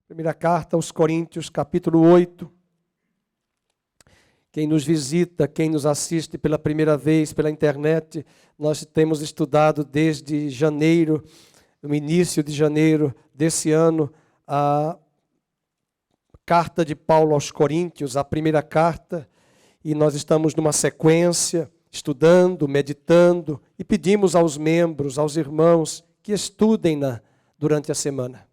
Primeira carta aos Coríntios, capítulo 8. Quem nos visita, quem nos assiste pela primeira vez pela internet, nós temos estudado desde janeiro, no início de janeiro desse ano, a carta de Paulo aos Coríntios, a primeira carta, e nós estamos numa sequência, estudando, meditando, e pedimos aos membros, aos irmãos, que estudem-na durante a semana.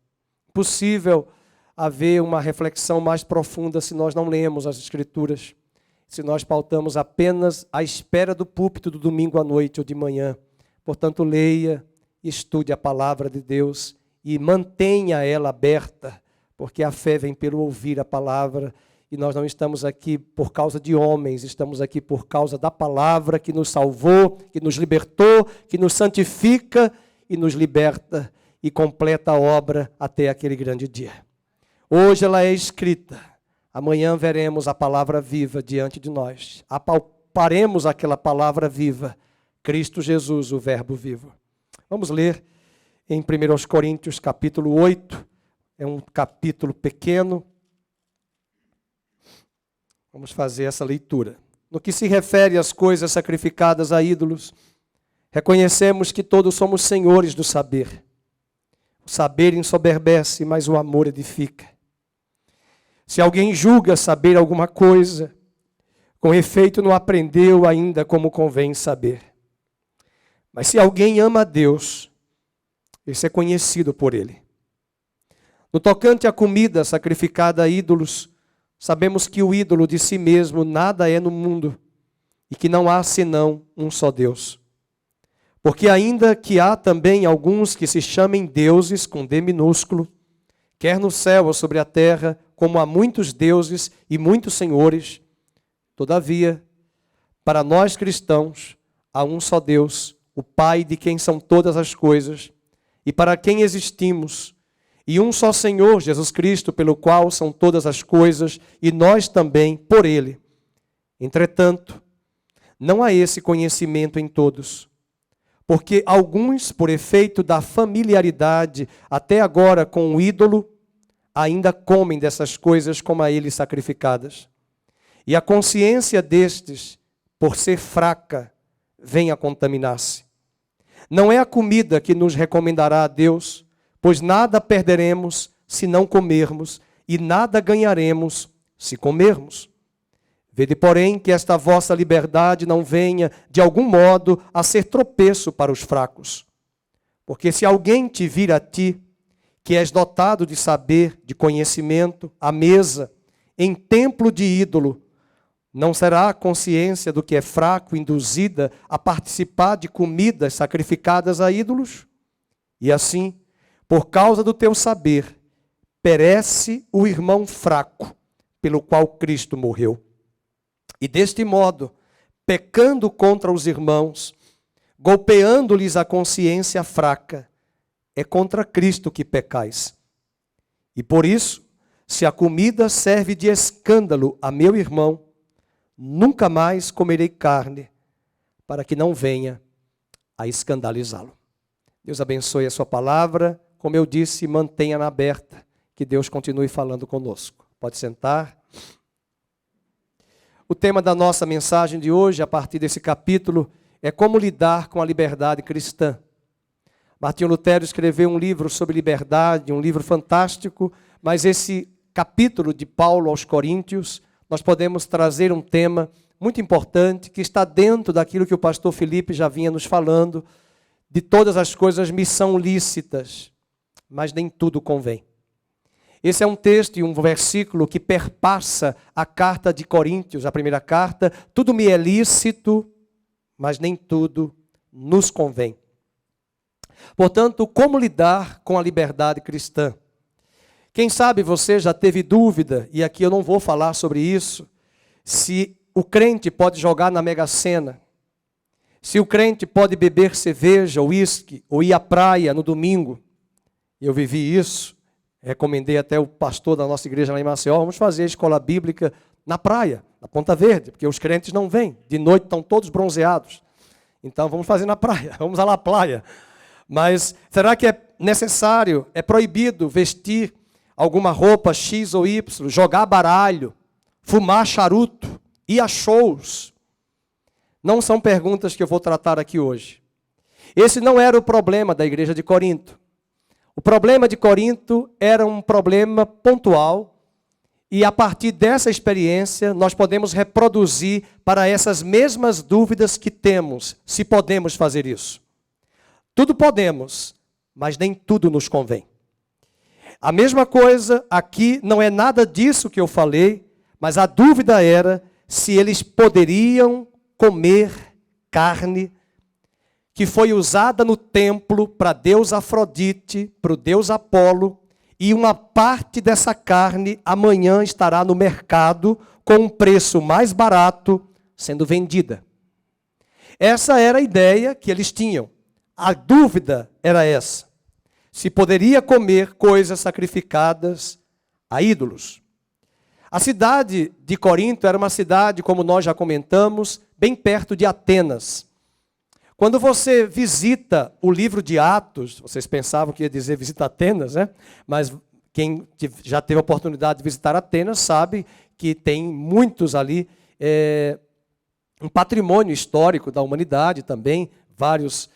Possível haver uma reflexão mais profunda se nós não lemos as Escrituras, se nós pautamos apenas à espera do púlpito do domingo à noite ou de manhã. Portanto, leia, estude a palavra de Deus e mantenha ela aberta, porque a fé vem pelo ouvir a palavra, e nós não estamos aqui por causa de homens, estamos aqui por causa da palavra que nos salvou, que nos libertou, que nos santifica e nos liberta e completa a obra até aquele grande dia. Hoje ela é escrita, amanhã veremos a palavra viva diante de nós. Apalparemos aquela palavra viva, Cristo Jesus, o verbo vivo. Vamos ler em 1 Coríntios, capítulo 8. É um capítulo pequeno. Vamos fazer essa leitura. No que se refere às coisas sacrificadas a ídolos, reconhecemos que todos somos senhores do saber. O saber ensoberbece, mas o amor edifica. Se alguém julga saber alguma coisa, com efeito não aprendeu ainda como convém saber. Mas se alguém ama a Deus, esse é conhecido por ele. No tocante à comida sacrificada a ídolos, sabemos que o ídolo de si mesmo nada é no mundo e que não há senão um só Deus. Porque ainda que há também alguns que se chamem deuses com D minúsculo, quer no céu ou sobre a terra, como há muitos deuses e muitos senhores, todavia, para nós cristãos, há um só Deus, o Pai de quem são todas as coisas, e para quem existimos, e um só Senhor, Jesus Cristo, pelo qual são todas as coisas, e nós também por Ele. Entretanto, não há esse conhecimento em todos, porque alguns, por efeito da familiaridade até agora com o ídolo, ainda comem dessas coisas como a ele sacrificadas. E a consciência destes, por ser fraca, vem a contaminar-se. Não é a comida que nos recomendará a Deus, pois nada perderemos se não comermos, e nada ganharemos se comermos. Vede, porém, que esta vossa liberdade não venha, de algum modo, a ser tropeço para os fracos. Porque se alguém te vir a ti, que és dotado de saber, de conhecimento, à mesa, em templo de ídolo, não será a consciência do que é fraco induzida a participar de comidas sacrificadas a ídolos? E assim, por causa do teu saber, perece o irmão fraco, pelo qual Cristo morreu. E deste modo, pecando contra os irmãos, golpeando-lhes a consciência fraca, é contra Cristo que pecais. E por isso, se a comida serve de escândalo a meu irmão, nunca mais comerei carne, para que não venha a escandalizá-lo. Deus abençoe a sua palavra. Como eu disse, mantenha-na aberta, que Deus continue falando conosco. Pode sentar. O tema da nossa mensagem de hoje, a partir desse capítulo, é como lidar com a liberdade cristã. Martinho Lutero escreveu um livro sobre liberdade, um livro fantástico, mas esse capítulo de Paulo aos Coríntios, nós podemos trazer um tema muito importante, que está dentro daquilo que o pastor Felipe já vinha nos falando, de todas as coisas me são lícitas, mas nem tudo convém. Esse é um texto e um versículo que perpassa a carta de Coríntios, a primeira carta. Tudo me é lícito, mas nem tudo nos convém. Portanto, como lidar com a liberdade cristã? Quem sabe você já teve dúvida, e aqui eu não vou falar sobre isso, se o crente pode jogar na Mega Sena, se o crente pode beber cerveja, uísque, ou ir à praia no domingo. Eu vivi isso, recomendei até o pastor da nossa igreja lá em Maceió, vamos fazer a escola bíblica na praia, na Ponta Verde, porque os crentes não vêm, de noite estão todos bronzeados. Então vamos fazer na praia, vamos à la praia. Mas será que é necessário, é proibido vestir alguma roupa X ou Y, jogar baralho, fumar charuto, ir a shows. Não são perguntas que eu vou tratar aqui hoje. Esse não era o problema da igreja de Corinto. O problema de Corinto era um problema pontual, e a partir dessa experiência nós podemos reproduzir para essas mesmas dúvidas que temos, se podemos fazer isso. Tudo podemos, mas nem tudo nos convém. A mesma coisa aqui, não é nada disso que eu falei, mas a dúvida era se eles poderiam comer carne que foi usada no templo para Deus Afrodite, para o Deus Apolo, e uma parte dessa carne amanhã estará no mercado com um preço mais barato sendo vendida. Essa era a ideia que eles tinham. A dúvida era essa: se poderia comer coisas sacrificadas a ídolos. A cidade de Corinto era uma cidade, como nós já comentamos, bem perto de Atenas. Quando você visita o livro de Atos, vocês pensavam que ia dizer visita Atenas, né? Mas quem já teve a oportunidade de visitar Atenas sabe que tem muitos ali, um patrimônio histórico da humanidade também, vários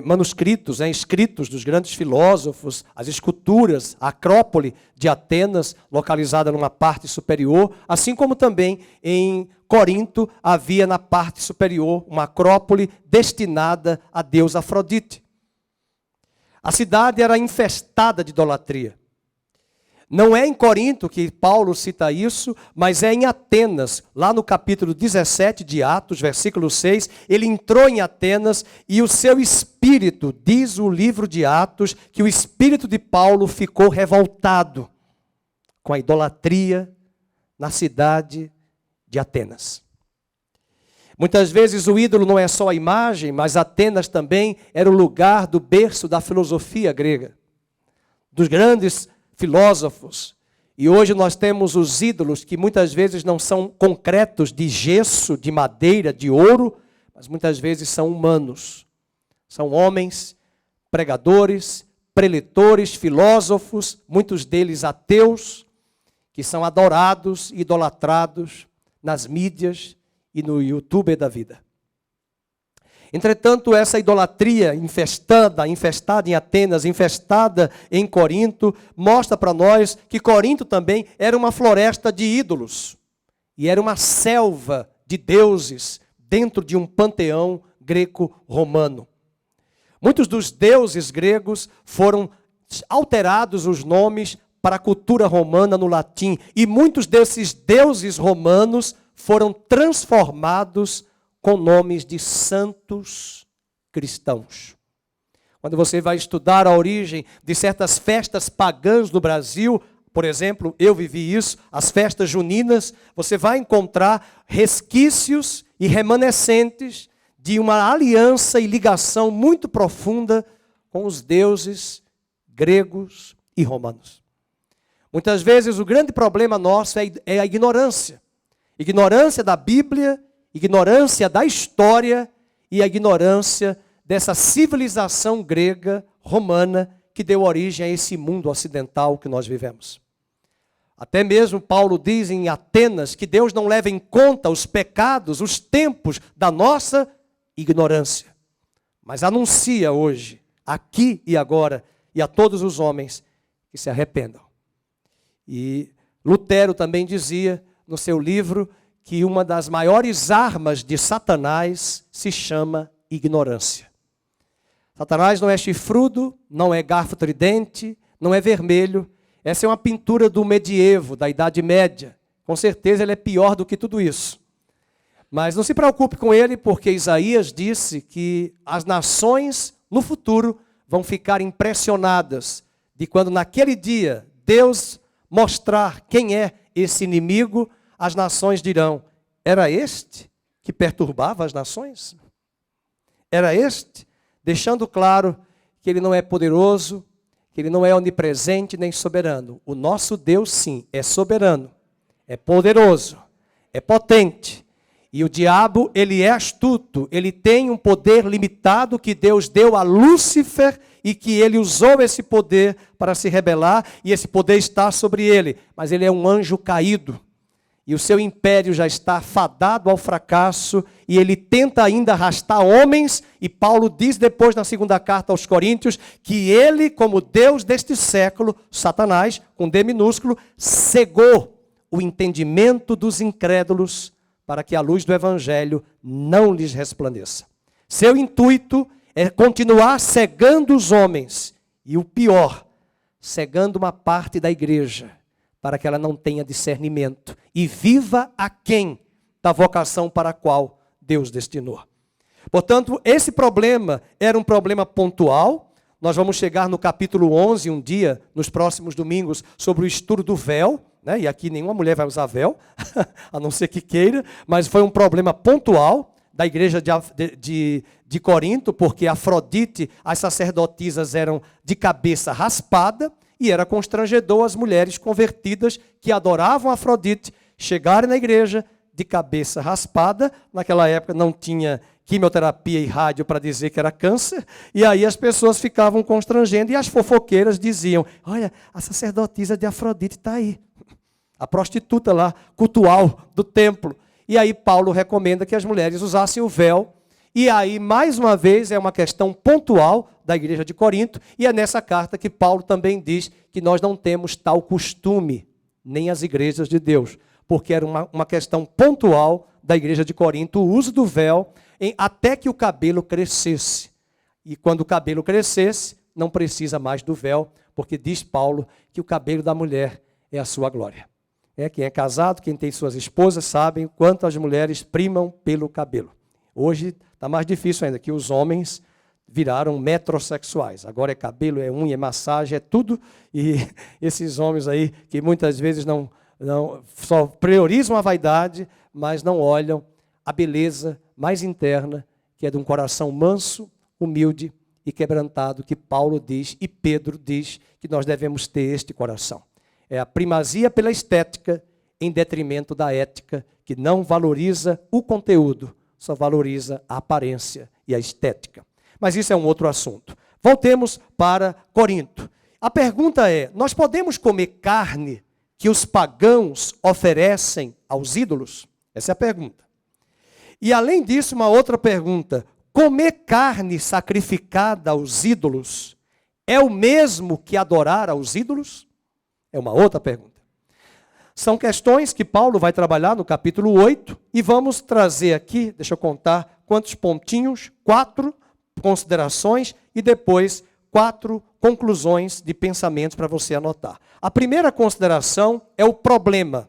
manuscritos, escritos dos grandes filósofos, as esculturas, a Acrópole de Atenas, localizada numa parte superior, assim como também em Corinto havia na parte superior uma Acrópole destinada a Deus Afrodite. A cidade era infestada de idolatria. Não é em Corinto que Paulo cita isso, mas é em Atenas, lá no capítulo 17 de Atos, versículo 6, ele entrou em Atenas e o seu espírito, diz o livro de Atos, que o espírito de Paulo ficou revoltado com a idolatria na cidade de Atenas. Muitas vezes o ídolo não é só a imagem, mas Atenas também era o lugar do berço da filosofia grega, dos grandes filósofos. E hoje nós temos os ídolos que muitas vezes não são concretos de gesso, de madeira, de ouro, mas muitas vezes são humanos. São homens, pregadores, preletores, filósofos, muitos deles ateus, que são adorados e idolatrados nas mídias e no YouTube da vida. Entretanto, essa idolatria infestada em Atenas, infestada em Corinto, mostra para nós que Corinto também era uma floresta de ídolos. E era uma selva de deuses dentro de um panteão greco-romano. Muitos dos deuses gregos foram alterados os nomes para a cultura romana no latim. E muitos desses deuses romanos foram transformados com nomes de santos cristãos. Quando você vai estudar a origem de certas festas pagãs no Brasil, por exemplo, eu vivi isso, as festas juninas, você vai encontrar resquícios e remanescentes de uma aliança e ligação muito profunda com os deuses gregos e romanos. Muitas vezes o grande problema nosso é a ignorância. Ignorância da Bíblia, ignorância da história e a ignorância dessa civilização grega, romana, que deu origem a esse mundo ocidental que nós vivemos. Até mesmo Paulo diz em Atenas que Deus não leva em conta os pecados, os tempos da nossa ignorância. Mas anuncia hoje, aqui e agora, e a todos os homens que se arrependam. E Lutero também dizia no seu livro que uma das maiores armas de Satanás se chama ignorância. Satanás não é chifrudo, não é garfo tridente, não é vermelho. Essa é uma pintura do medievo, da Idade Média. Com certeza ele é pior do que tudo isso. Mas não se preocupe com ele, porque Isaías disse que as nações no futuro vão ficar impressionadas de quando naquele dia Deus mostrar quem é esse inimigo, as nações dirão: era este que perturbava as nações? Era este? Deixando claro que ele não é poderoso, que ele não é onipresente nem soberano. O nosso Deus, sim, é soberano, é poderoso, é potente. E o diabo, ele é astuto, ele tem um poder limitado que Deus deu a Lúcifer e que ele usou esse poder para se rebelar, e esse poder está sobre ele. Mas ele é um anjo caído, e o seu império já está fadado ao fracasso, e ele tenta ainda arrastar homens, e Paulo diz depois na segunda carta aos Coríntios, que ele, como Deus deste século, Satanás, com D minúsculo, cegou o entendimento dos incrédulos, para que a luz do evangelho não lhes resplandeça. Seu intuito é continuar cegando os homens, e o pior, cegando uma parte da igreja, para que ela não tenha discernimento e viva aquém da vocação para a qual Deus destinou. Portanto, esse problema era um problema pontual. Nós vamos chegar no capítulo 11 um dia, nos próximos domingos, sobre o estudo do véu, né? E aqui nenhuma mulher vai usar véu, a não ser que queira, mas foi um problema pontual da igreja de Corinto, porque Afrodite, as sacerdotisas eram de cabeça raspada, e era constrangedor as mulheres convertidas que adoravam Afrodite chegarem na igreja de cabeça raspada. Naquela época não tinha quimioterapia e rádio para dizer que era câncer, e aí as pessoas ficavam constrangendo, e as fofoqueiras diziam: olha, a sacerdotisa de Afrodite está aí, a prostituta lá, cultual do templo. E aí Paulo recomenda que as mulheres usassem o véu. E aí, mais uma vez, é uma questão pontual da igreja de Corinto, e é nessa carta que Paulo também diz que nós não temos tal costume, nem as igrejas de Deus, porque era uma questão pontual da igreja de Corinto, o uso do véu, até que o cabelo crescesse. E quando o cabelo crescesse, não precisa mais do véu, porque diz Paulo que o cabelo da mulher é a sua glória. Quem é casado, quem tem suas esposas, sabem o quanto as mulheres primam pelo cabelo. Hoje está mais difícil ainda, que os homens viraram metrosexuais. Agora é cabelo, é unha, é massagem, é tudo. E esses homens aí, que muitas vezes não só priorizam a vaidade, mas não olham a beleza mais interna, que é de um coração manso, humilde e quebrantado, que Paulo diz e Pedro diz que nós devemos ter este coração. É a primazia pela estética em detrimento da ética, que não valoriza o conteúdo, só valoriza a aparência e a estética. Mas isso é um outro assunto. Voltemos para Corinto. A pergunta é: nós podemos comer carne que os pagãos oferecem aos ídolos? Essa é a pergunta. E além disso, uma outra pergunta: comer carne sacrificada aos ídolos é o mesmo que adorar aos ídolos? É uma outra pergunta. São questões que Paulo vai trabalhar no capítulo 8, e vamos trazer aqui, deixa eu contar quantos pontinhos, 4 considerações e depois 4 conclusões de pensamentos para você anotar. A primeira consideração é o problema.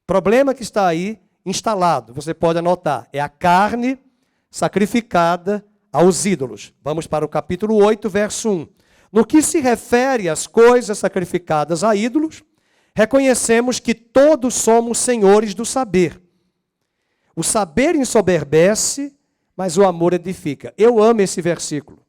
Problema que está aí instalado, você pode anotar, é a carne sacrificada aos ídolos. Vamos para o capítulo 8, verso 1. No que se refere às coisas sacrificadas a ídolos, reconhecemos que todos somos senhores do saber. O saber ensoberbece, mas o amor edifica. Eu amo esse versículo.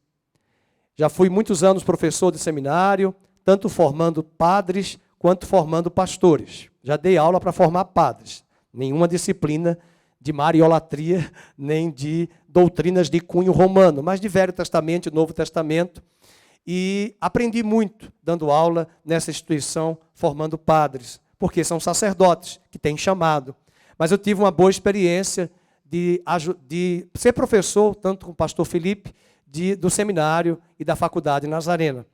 Já fui muitos anos professor de seminário, tanto formando padres quanto formando pastores. Já dei aula para formar padres. Nenhuma disciplina de mariolatria, nem de doutrinas de cunho romano, mas de Velho Testamento e Novo Testamento. E aprendi muito dando aula nessa instituição, formando padres, porque são sacerdotes que têm chamado. Mas eu tive uma boa experiência de ser professor, tanto com o pastor Felipe, do seminário e da faculdade Nazarena,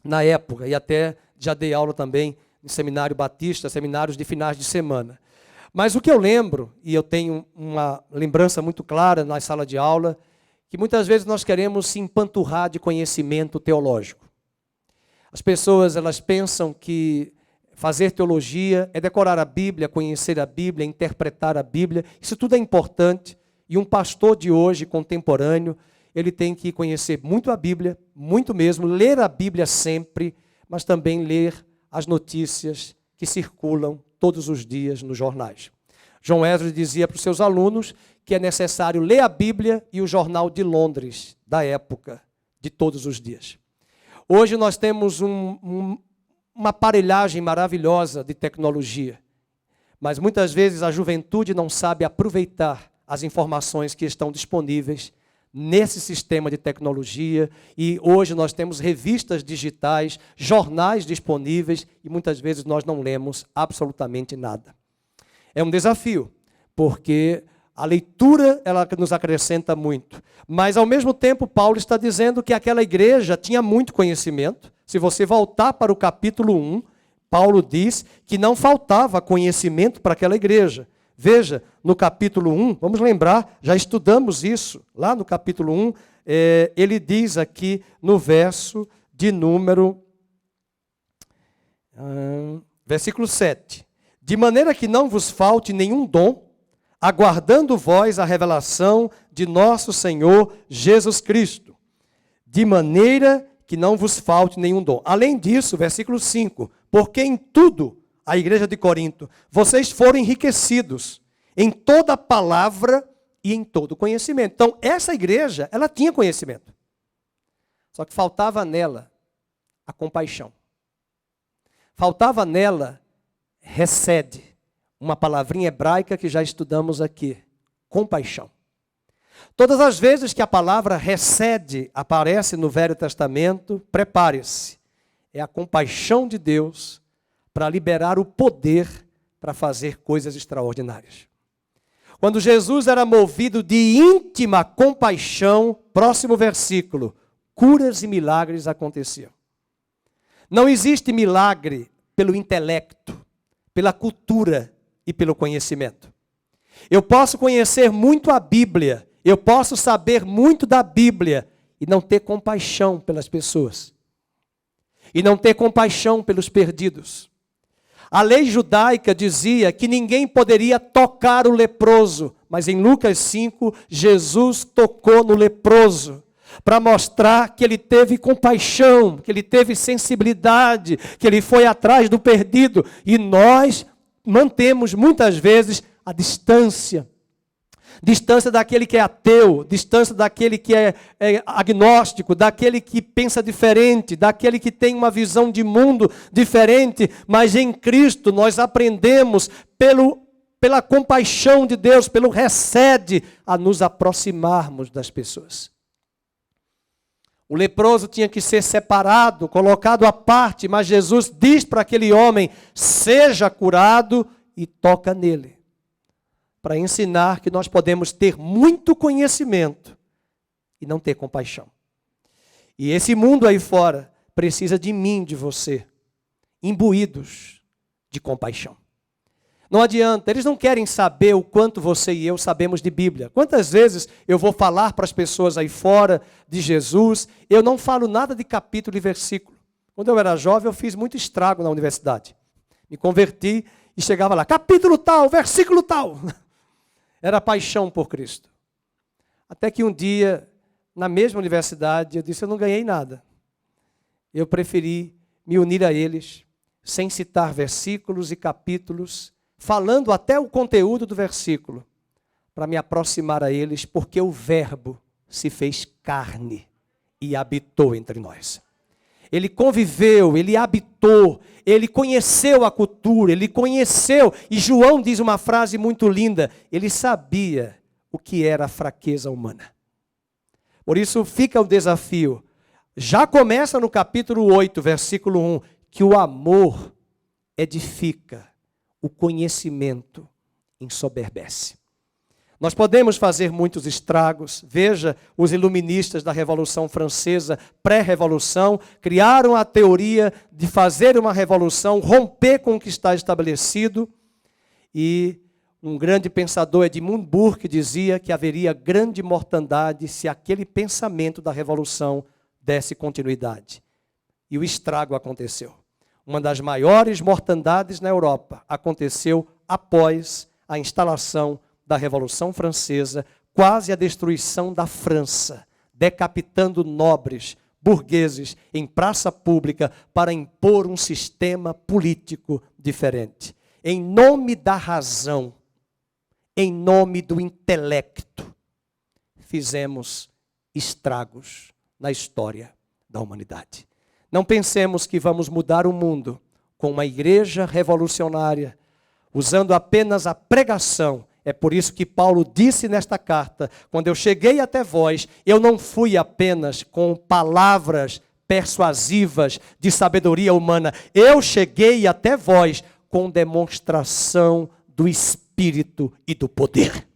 na época, e até já dei aula também em seminário batista, seminários de finais de semana. Mas o que eu lembro, e eu tenho uma lembrança muito clara na sala de aula, que muitas vezes nós queremos se empanturrar de conhecimento teológico. As pessoas, elas pensam que fazer teologia é decorar a Bíblia, conhecer a Bíblia, interpretar a Bíblia. Isso tudo é importante. E um pastor de hoje, contemporâneo, ele tem que conhecer muito a Bíblia, muito mesmo, ler a Bíblia sempre, mas também ler as notícias que circulam todos os dias nos jornais. João Wesley dizia para os seus alunos que é necessário ler a Bíblia e o Jornal de Londres, da época, de todos os dias. Hoje nós temos uma aparelhagem maravilhosa de tecnologia, mas muitas vezes a juventude não sabe aproveitar as informações que estão disponíveis nesse sistema de tecnologia, e hoje nós temos revistas digitais, jornais disponíveis, e muitas vezes nós não lemos absolutamente nada. É um desafio, porque a leitura ela nos acrescenta muito. Mas, ao mesmo tempo, Paulo está dizendo que aquela igreja tinha muito conhecimento. Se você voltar para o capítulo 1, Paulo diz que não faltava conhecimento para aquela igreja. Veja, no capítulo 1, vamos lembrar, já estudamos isso, lá no capítulo 1, ele diz aqui no verso de número, versículo 7, de maneira que não vos falte nenhum dom, aguardando vós a revelação de nosso Senhor Jesus Cristo, de maneira que não vos falte nenhum dom. Além disso, versículo 5, porque em tudo, a igreja de Corinto, vocês foram enriquecidos em toda palavra e em todo conhecimento. Então, essa igreja, ela tinha conhecimento. Só que faltava nela a compaixão. Faltava nela, hesed, uma palavrinha hebraica que já estudamos aqui, compaixão. Todas as vezes que a palavra hesed aparece no Velho Testamento, prepare-se. É a compaixão de Deus para liberar o poder para fazer coisas extraordinárias. Quando Jesus era movido de íntima compaixão, próximo versículo, curas e milagres aconteciam. Não existe milagre pelo intelecto, pela cultura e pelo conhecimento. Eu posso conhecer muito a Bíblia, eu posso saber muito da Bíblia e não ter compaixão pelas pessoas. E não ter compaixão pelos perdidos. A lei judaica dizia que ninguém poderia tocar o leproso, mas em Lucas 5, Jesus tocou no leproso, para mostrar que ele teve compaixão, que ele teve sensibilidade, que ele foi atrás do perdido. E nós mantemos muitas vezes a distância. Distância daquele que é ateu, distância daquele que é agnóstico, daquele que pensa diferente, daquele que tem uma visão de mundo diferente, mas em Cristo nós aprendemos pela compaixão de Deus, pelo hesed, a nos aproximarmos das pessoas. O leproso tinha que ser separado, colocado à parte, mas Jesus diz para aquele homem, seja curado e toca nele. Para ensinar que nós podemos ter muito conhecimento e não ter compaixão. E esse mundo aí fora precisa de mim, de você, imbuídos de compaixão. Não adianta, eles não querem saber o quanto você e eu sabemos de Bíblia. Quantas vezes eu vou falar para as pessoas aí fora de Jesus, eu não falo nada de capítulo e versículo. Quando eu era jovem, eu fiz muito estrago na universidade. Me converti e chegava lá, capítulo tal, versículo tal. Era paixão por Cristo. Até que um dia, na mesma universidade, eu disse, eu não ganhei nada. Eu preferi me unir a eles, sem citar versículos e capítulos, falando até o conteúdo do versículo, para me aproximar a eles, porque o Verbo se fez carne e habitou entre nós. Ele conviveu, ele habitou, ele conheceu a cultura, ele conheceu, e João diz uma frase muito linda, ele sabia o que era a fraqueza humana. Por isso fica o desafio, já começa no capítulo 8, versículo 1, que o amor edifica, o conhecimento ensoberbece. Nós podemos fazer muitos estragos. Veja, os iluministas da Revolução Francesa, pré-revolução, criaram a teoria de fazer uma revolução, romper com o que está estabelecido. E um grande pensador, Edmund Burke, dizia que haveria grande mortandade se aquele pensamento da revolução desse continuidade. E o estrago aconteceu. Uma das maiores mortandades na Europa aconteceu após a instalação da Revolução Francesa, quase a destruição da França, decapitando nobres, burgueses, em praça pública, para impor um sistema político diferente. Em nome da razão, em nome do intelecto, fizemos estragos na história da humanidade. Não pensemos que vamos mudar o mundo com uma igreja revolucionária, usando apenas a pregação É por isso que Paulo disse nesta carta: quando eu cheguei até vós, eu não fui apenas com palavras persuasivas de sabedoria humana. Eu cheguei até vós com demonstração do Espírito e do poder.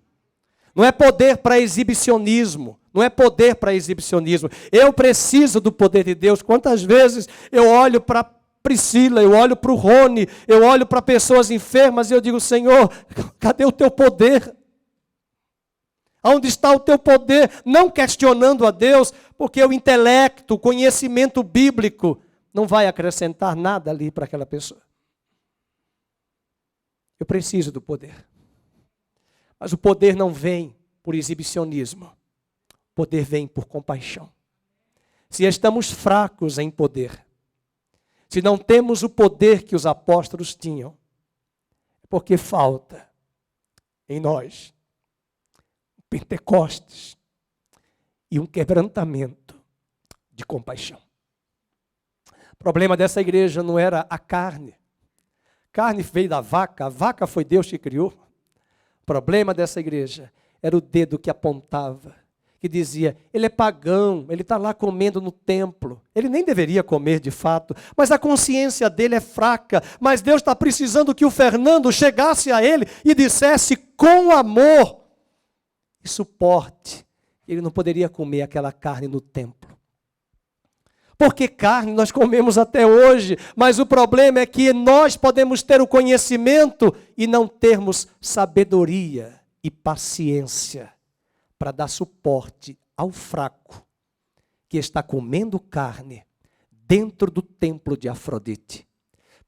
Não é poder para exibicionismo. Não é poder para exibicionismo. Eu preciso do poder de Deus. Quantas vezes eu olho para Priscila, eu olho para o Rony, eu olho para pessoas enfermas e eu digo: Senhor, cadê o teu poder? Onde está o teu poder? Não questionando a Deus, porque o intelecto, o conhecimento bíblico não vai acrescentar nada ali para aquela pessoa. Eu preciso do poder. Mas o poder não vem por exibicionismo. O poder vem por compaixão. Se estamos fracos em poder, se não temos o poder que os apóstolos tinham, é porque falta em nós Pentecostes e um quebrantamento de compaixão. O problema dessa igreja não era a carne. A carne veio da vaca, a vaca foi Deus que criou. O problema dessa igreja era o dedo que apontava, que dizia: ele é pagão, ele está lá comendo no templo. Ele nem deveria comer de fato, mas a consciência dele é fraca. Mas Deus está precisando que o Fernando chegasse a ele e dissesse com amor e suporte. Ele não poderia comer aquela carne no templo. Porque carne nós comemos até hoje, mas o problema é que nós podemos ter o conhecimento e não termos sabedoria e paciência para dar suporte ao fraco que está comendo carne dentro do templo de Afrodite.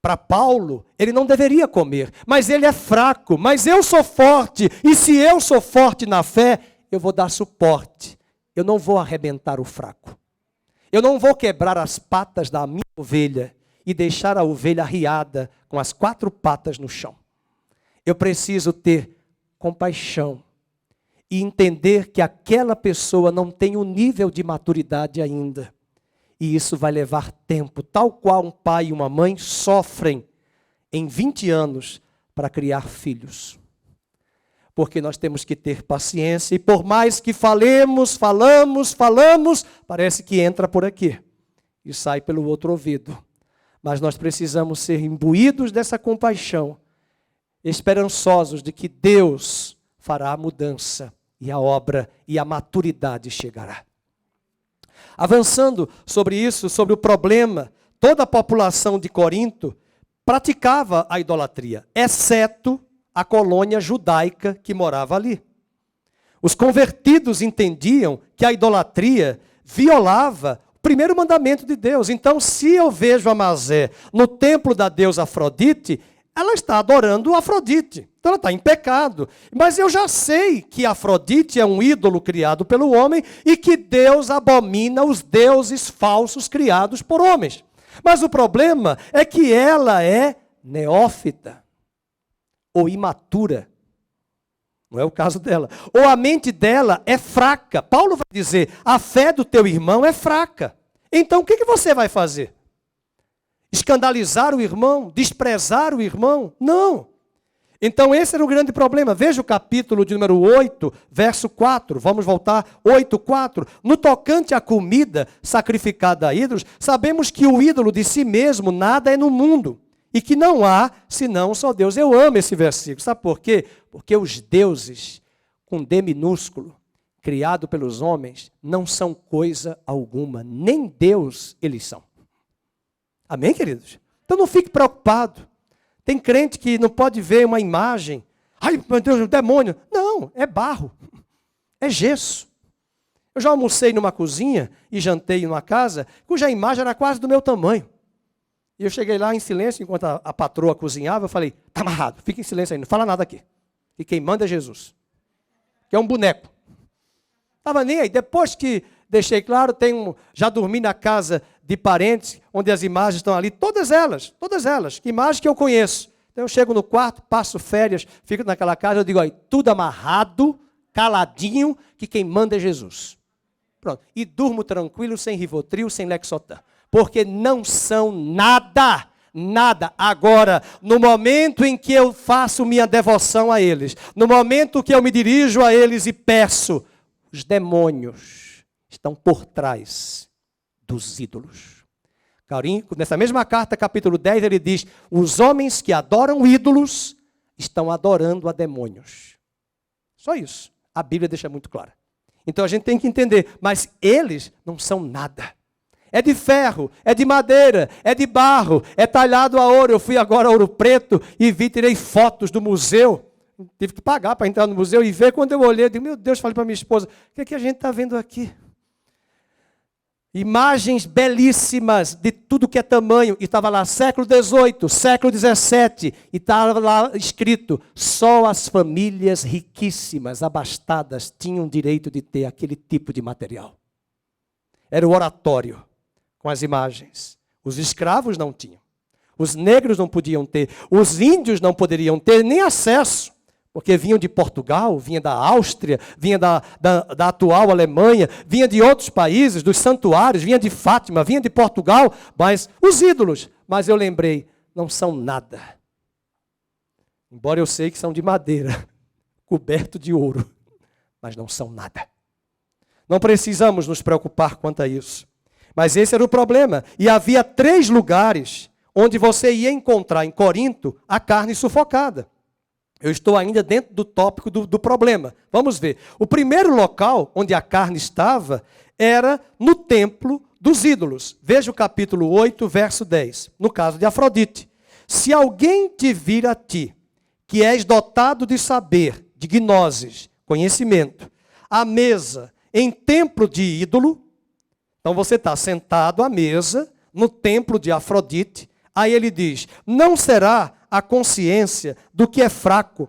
Para Paulo, ele não deveria comer, mas ele é fraco, mas eu sou forte, e se eu sou forte na fé, eu vou dar suporte, eu não vou arrebentar o fraco. Eu não vou quebrar as patas da minha ovelha e deixar a ovelha arriada com as 4 patas no chão. Eu preciso ter compaixão e entender que aquela pessoa não tem o nível de maturidade ainda. E isso vai levar tempo, tal qual um pai e uma mãe sofrem em 20 anos para criar filhos. Porque nós temos que ter paciência, e por mais que falamos, parece que entra por aqui e sai pelo outro ouvido. Mas nós precisamos ser imbuídos dessa compaixão, esperançosos de que Deus fará a mudança e a obra e a maturidade chegará. Avançando sobre isso, sobre o problema, toda a população de Corinto praticava a idolatria, exceto a colônia judaica que morava ali. Os convertidos entendiam que a idolatria violava o primeiro mandamento de Deus. Então, se eu vejo a Mazé no templo da deusa Afrodite, ela está adorando Afrodite. Então ela está em pecado. Mas eu já sei que Afrodite é um ídolo criado pelo homem e que Deus abomina os deuses falsos criados por homens. Mas o problema é que ela é neófita ou imatura. Não é o caso dela. Ou a mente dela é fraca. Paulo vai dizer: a fé do teu irmão é fraca. Então o que você vai fazer? Escandalizar o irmão? Desprezar o irmão? Não. Então esse era o grande problema. Veja o capítulo de número 8, verso 4. Vamos voltar, 8:4. No tocante à comida sacrificada a ídolos, sabemos que o ídolo de si mesmo nada é no mundo, e que não há senão só Deus. Eu amo esse versículo. Sabe por quê? Porque os deuses, com D minúsculo, criado pelos homens, não são coisa alguma. Nem Deus eles são. Amém, queridos? Então não fique preocupado. Tem crente que não pode ver uma imagem. Ai, meu Deus, um demônio. Não, é barro. É gesso. Eu já almocei numa cozinha e jantei numa casa cuja imagem era quase do meu tamanho. E eu cheguei lá em silêncio, enquanto a patroa cozinhava, eu falei: está amarrado, fica em silêncio aí, não fala nada aqui. E quem manda é Jesus. Que é um boneco. Estava nem aí. Depois que deixei claro, já dormi na casa de parentes, onde as imagens estão ali, todas elas, que imagens que eu conheço. Então eu chego no quarto, passo férias, fico naquela casa, eu digo: aí, tudo amarrado, caladinho, que quem manda é Jesus. Pronto. E durmo tranquilo, sem Rivotril, sem Lexotan. Porque não são nada, Nada. Agora, no momento em que eu faço minha devoção a eles, no momento que eu me dirijo a eles e peço, os demônios estão por trás dos ídolos. Nessa mesma carta, capítulo 10, ele diz: os homens que adoram ídolos estão adorando a demônios. Só isso. A Bíblia deixa muito clara. Então a gente tem que entender, mas eles não são nada. É de ferro, é de madeira, é de barro, é talhado a ouro. Eu fui agora a Ouro Preto e tirei fotos do museu. Tive que pagar para entrar no museu e ver. Quando eu olhei, eu disse: meu Deus, falei para minha esposa, o que a gente está vendo aqui? Imagens belíssimas de tudo que é tamanho. E estava lá século XVIII, século XVII. E estava lá escrito: só as famílias riquíssimas, abastadas, tinham direito de ter aquele tipo de material. Era o oratório com as imagens. Os escravos não tinham. Os negros não podiam ter. Os índios não poderiam ter nem acesso. Porque vinham de Portugal, vinha da Áustria, vinha da atual Alemanha, vinha de outros países, dos santuários, vinha de Fátima, vinha de Portugal, mas os ídolos. Mas eu lembrei, não são nada. Embora eu sei que são de madeira, coberto de ouro, mas não são nada. Não precisamos nos preocupar quanto a isso. Mas esse era o problema. E havia 3 lugares onde você ia encontrar em Corinto a carne sufocada. Eu estou ainda dentro do tópico do problema. Vamos ver. O primeiro local onde a carne estava era no templo dos ídolos. Veja o capítulo 8, verso 10. No caso de Afrodite. Se alguém te vir a ti, que és dotado de saber, de gnoses, conhecimento, à mesa em templo de ídolo, então você está sentado à mesa no templo de Afrodite. Aí ele diz: não será a consciência do que é fraco,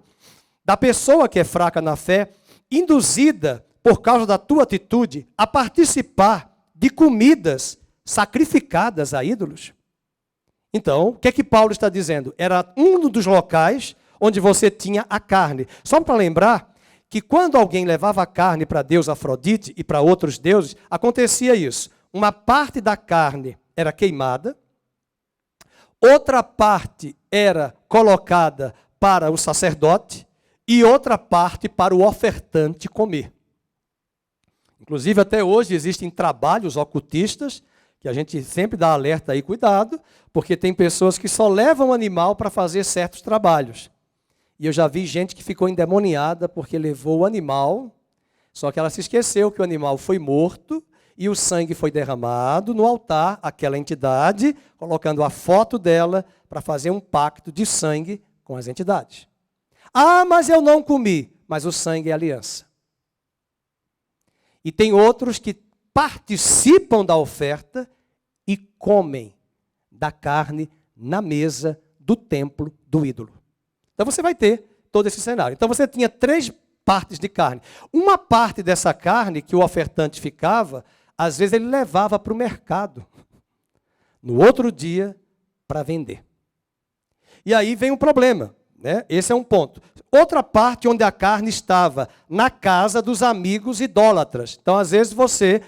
da pessoa que é fraca na fé, induzida por causa da tua atitude a participar de comidas sacrificadas a ídolos? Então, o que é que Paulo está dizendo? Era um dos locais onde você tinha a carne. Só para lembrar que quando alguém levava a carne para Deus Afrodite e para outros deuses, acontecia isso. Uma parte da carne era queimada, outra parte era colocada para o sacerdote e outra parte para o ofertante comer. Inclusive, até hoje existem trabalhos ocultistas, que a gente sempre dá alerta aí, cuidado, porque tem pessoas que só levam o animal para fazer certos trabalhos. E eu já vi gente que ficou endemoniada porque levou o animal, só que ela se esqueceu que o animal foi morto, e o sangue foi derramado no altar, aquela entidade, colocando a foto dela para fazer um pacto de sangue com as entidades. Ah, mas eu não comi. Mas o sangue é aliança. E tem outros que participam da oferta e comem da carne na mesa do templo do ídolo. Então você vai ter todo esse cenário. Então você tinha 3 partes de carne. Uma parte dessa carne que o ofertante ficava, às vezes ele levava para o mercado, no outro dia, para vender. E aí vem um problema, né? Esse é um ponto. Outra parte onde a carne estava, na casa dos amigos idólatras. Então, às vezes você,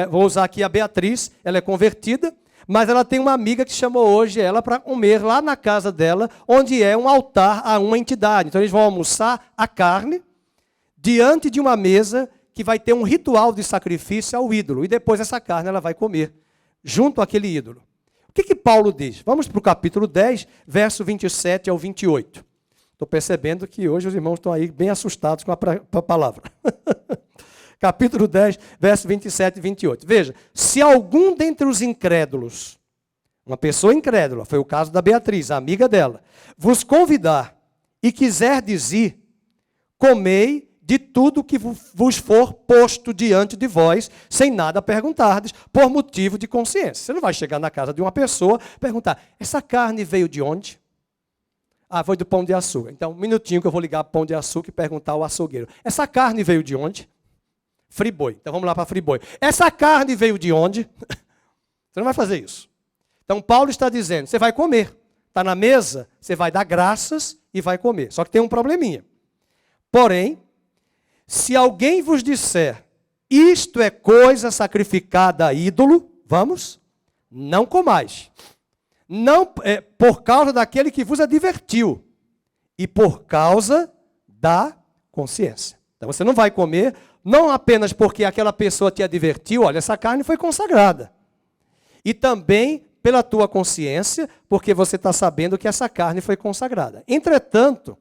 vou usar aqui a Beatriz, ela é convertida, mas ela tem uma amiga que chamou hoje ela para comer lá na casa dela, onde é um altar a uma entidade. Então, eles vão almoçar a carne diante de uma mesa que vai ter um ritual de sacrifício ao ídolo. E depois essa carne ela vai comer, junto àquele ídolo. O que Paulo diz? Vamos para o capítulo 10, verso 27 ao 28. Estou percebendo que hoje os irmãos estão aí bem assustados com a palavra. Capítulo 10, verso 27 e 28. Veja, se algum dentre os incrédulos, uma pessoa incrédula, foi o caso da Beatriz, a amiga dela, vos convidar e quiser dizer, comei de tudo que vos for posto diante de vós, sem nada perguntardes, por motivo de consciência. Você não vai chegar na casa de uma pessoa e perguntar: essa carne veio de onde? Ah, foi do Pão de Açúcar. Então, um minutinho que eu vou ligar para o Pão de Açúcar e perguntar ao açougueiro: essa carne veio de onde? Friboi. Então, vamos lá para Friboi. Essa carne veio de onde? Você não vai fazer isso. Então, Paulo está dizendo: você vai comer. Está na mesa, você vai dar graças e vai comer. Só que tem um probleminha. Porém, se alguém vos disser, isto é coisa sacrificada a ídolo, vamos, não comais. não por causa daquele que vos advertiu, e por causa da consciência. Então você não vai comer, não apenas porque aquela pessoa te advertiu, olha, essa carne foi consagrada. E também pela tua consciência, porque você está sabendo que essa carne foi consagrada. Entretanto,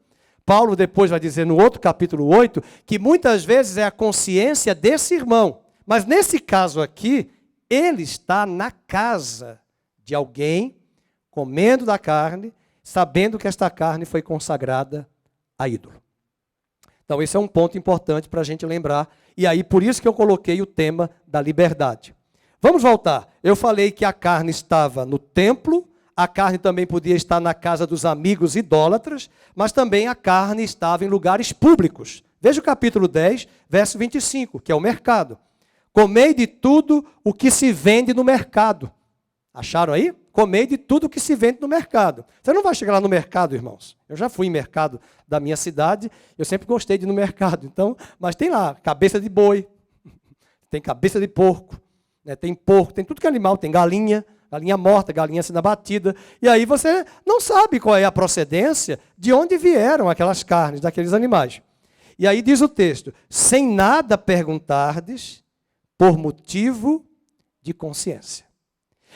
Paulo depois vai dizer no outro capítulo 8, que muitas vezes é a consciência desse irmão. Mas nesse caso aqui, ele está na casa de alguém, comendo da carne, sabendo que esta carne foi consagrada a ídolo. Então esse é um ponto importante para a gente lembrar. E aí por isso que eu coloquei o tema da liberdade. Vamos voltar. Eu falei que a carne estava no templo, a carne também podia estar na casa dos amigos idólatras, mas também a carne estava em lugares públicos. Veja o capítulo 10, verso 25, que é o mercado. Comei de tudo o que se vende no mercado. Acharam aí? Comei de tudo o que se vende no mercado. Você não vai chegar lá no mercado, irmãos. Eu já fui em mercado da minha cidade, eu sempre gostei de ir no mercado. Então, mas tem lá cabeça de boi, tem cabeça de porco, né, tem porco, tem tudo que é animal, tem galinha morta, galinha sendo abatida. E aí você não sabe qual é a procedência, de onde vieram aquelas carnes daqueles animais. E aí diz o texto, sem nada perguntardes, por motivo de consciência.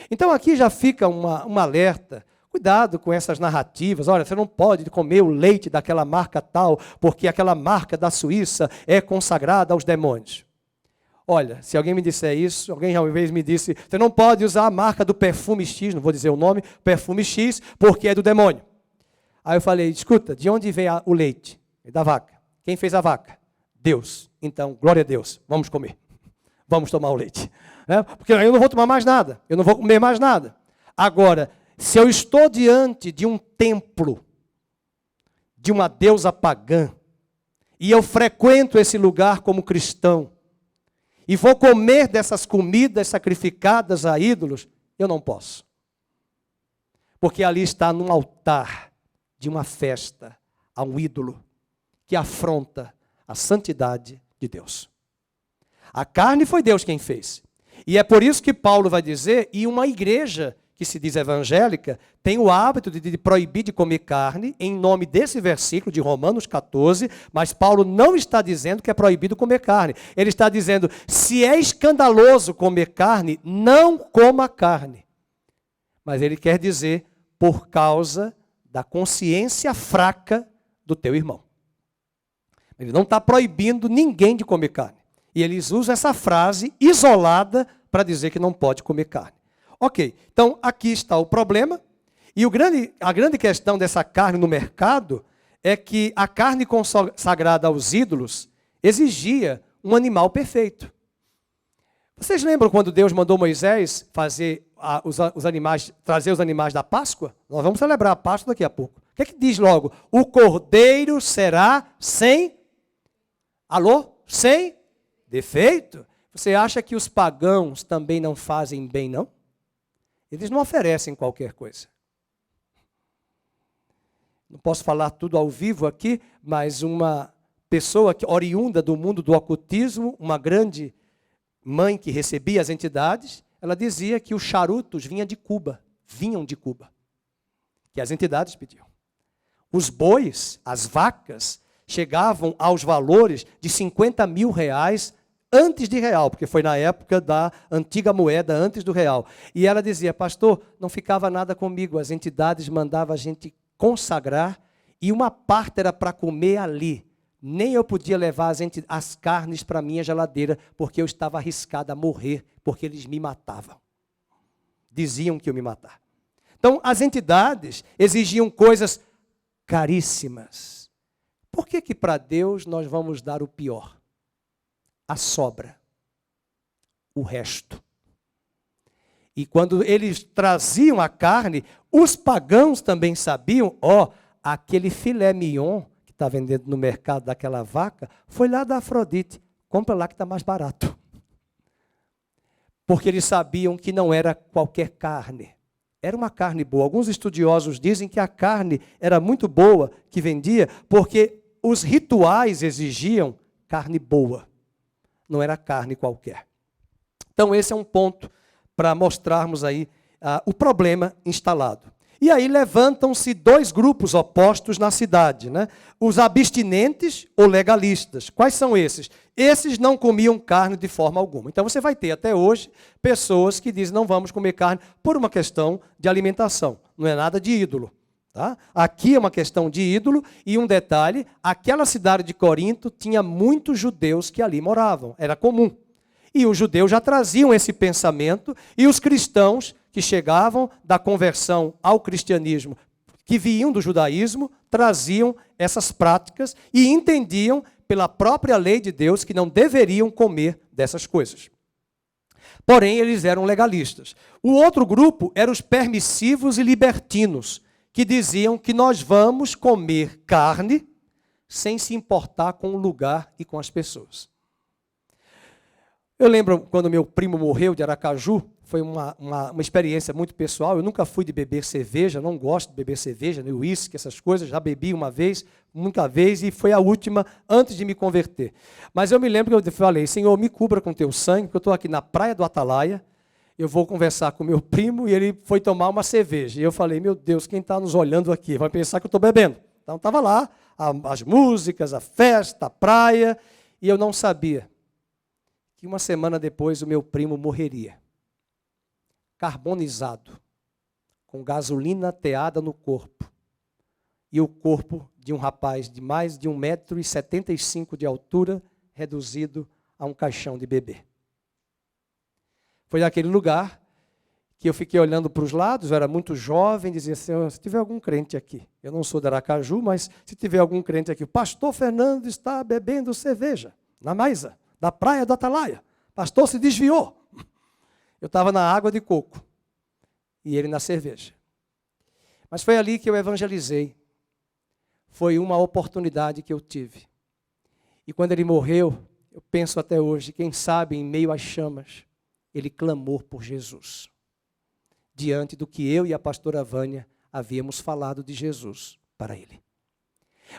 Então aqui já fica um alerta, cuidado com essas narrativas, olha, você não pode comer o leite daquela marca tal, porque aquela marca da Suíça é consagrada aos demônios. Olha, se alguém me disser isso, alguém uma vez me disse, você não pode usar a marca do perfume X, não vou dizer o nome, perfume X, porque é do demônio. Aí eu falei, escuta, de onde vem o leite? É da vaca. Quem fez a vaca? Deus. Então, glória a Deus, vamos comer. Vamos tomar o leite. Porque aí eu não vou tomar mais nada, eu não vou comer mais nada. Agora, se eu estou diante de um templo, de uma deusa pagã, e eu frequento esse lugar como cristão, e vou comer dessas comidas sacrificadas a ídolos, eu não posso. Porque ali está num altar de uma festa a um ídolo que afronta a santidade de Deus. A carne foi Deus quem fez. E é por isso que Paulo vai dizer, e uma igreja que se diz evangélica, tem o hábito de proibir de comer carne, em nome desse versículo de Romanos 14, mas Paulo não está dizendo que é proibido comer carne. Ele está dizendo, se é escandaloso comer carne, não coma carne. Mas ele quer dizer, por causa da consciência fraca do teu irmão. Ele não está proibindo ninguém de comer carne. E eles usam essa frase isolada para dizer que não pode comer carne. Ok, então aqui está o problema. E a grande questão dessa carne no mercado é que a carne consagrada aos ídolos exigia um animal perfeito. Vocês lembram quando Deus mandou Moisés fazer os animais, trazer os animais da Páscoa? Nós vamos celebrar a Páscoa daqui a pouco. O que é que diz logo? O cordeiro será sem... Alô? Sem defeito? Você acha que os pagãos também não fazem bem, não? Eles não oferecem qualquer coisa. Não posso falar tudo ao vivo aqui, mas uma pessoa oriunda do mundo do ocultismo, uma grande mãe que recebia as entidades, ela dizia que os charutos vinham de Cuba, que as entidades pediam. Os bois, as vacas, chegavam aos valores de 50 mil reais antes de real, porque foi na época da antiga moeda, antes do real. E ela dizia, pastor, não ficava nada comigo, as entidades mandavam a gente consagrar, e uma parte era para comer ali. Nem eu podia levar as carnes para a minha geladeira, porque eu estava arriscado a morrer, porque eles me matavam. Diziam que eu me matar. Então, as entidades exigiam coisas caríssimas. Por que para Deus nós vamos dar o pior? A sobra, o resto. E quando eles traziam a carne, os pagãos também sabiam, aquele filé mignon que está vendendo no mercado daquela vaca, foi lá da Afrodite, compra lá que está mais barato. Porque eles sabiam que não era qualquer carne, era uma carne boa. Alguns estudiosos dizem que a carne era muito boa que vendia, porque os rituais exigiam carne boa. Não era carne qualquer. Então esse é um ponto para mostrarmos aí o problema instalado. E aí levantam-se dois grupos opostos na cidade, né? Os abstinentes ou legalistas. Quais são esses? Esses não comiam carne de forma alguma. Então você vai ter até hoje pessoas que dizem não vamos comer carne por uma questão de alimentação. Não é nada de ídolo. Tá? Aqui é uma questão de ídolo e um detalhe, aquela cidade de Corinto tinha muitos judeus que ali moravam, era comum. E os judeus já traziam esse pensamento e os cristãos que chegavam da conversão ao cristianismo, que vinham do judaísmo, traziam essas práticas e entendiam pela própria lei de Deus que não deveriam comer dessas coisas. Porém, eles eram legalistas. O outro grupo eram os permissivos e libertinos, que diziam que nós vamos comer carne sem se importar com o lugar e com as pessoas. Eu lembro quando meu primo morreu de Aracaju, foi uma experiência muito pessoal. Eu nunca fui de beber cerveja, não gosto de beber cerveja, nem uísque, essas coisas. Já bebi uma vez, muita vez, e foi a última antes de me converter. Mas eu me lembro que eu falei, Senhor, me cubra com teu sangue, porque eu estou aqui na praia do Atalaia, eu vou conversar com meu primo e ele foi tomar uma cerveja. E eu falei, meu Deus, quem está nos olhando aqui vai pensar que eu estou bebendo. Então estava lá, as músicas, a festa, a praia, e eu não sabia que uma semana depois o meu primo morreria. Carbonizado, com gasolina ateada no corpo. E o corpo de um rapaz de mais de 1,75 m de altura, reduzido a um caixão de bebê. Foi naquele lugar que eu fiquei olhando para os lados, eu era muito jovem, dizia assim, se tiver algum crente aqui, eu não sou de Aracaju, mas se tiver algum crente aqui, o pastor Fernando está bebendo cerveja, na Maisa, da praia do Atalaia. Pastor se desviou. Eu estava na água de coco e ele na cerveja. Mas foi ali que eu evangelizei. Foi uma oportunidade que eu tive. E quando ele morreu, eu penso até hoje, quem sabe em meio às chamas, ele clamou por Jesus. Diante do que eu e a pastora Vânia havíamos falado de Jesus para ele.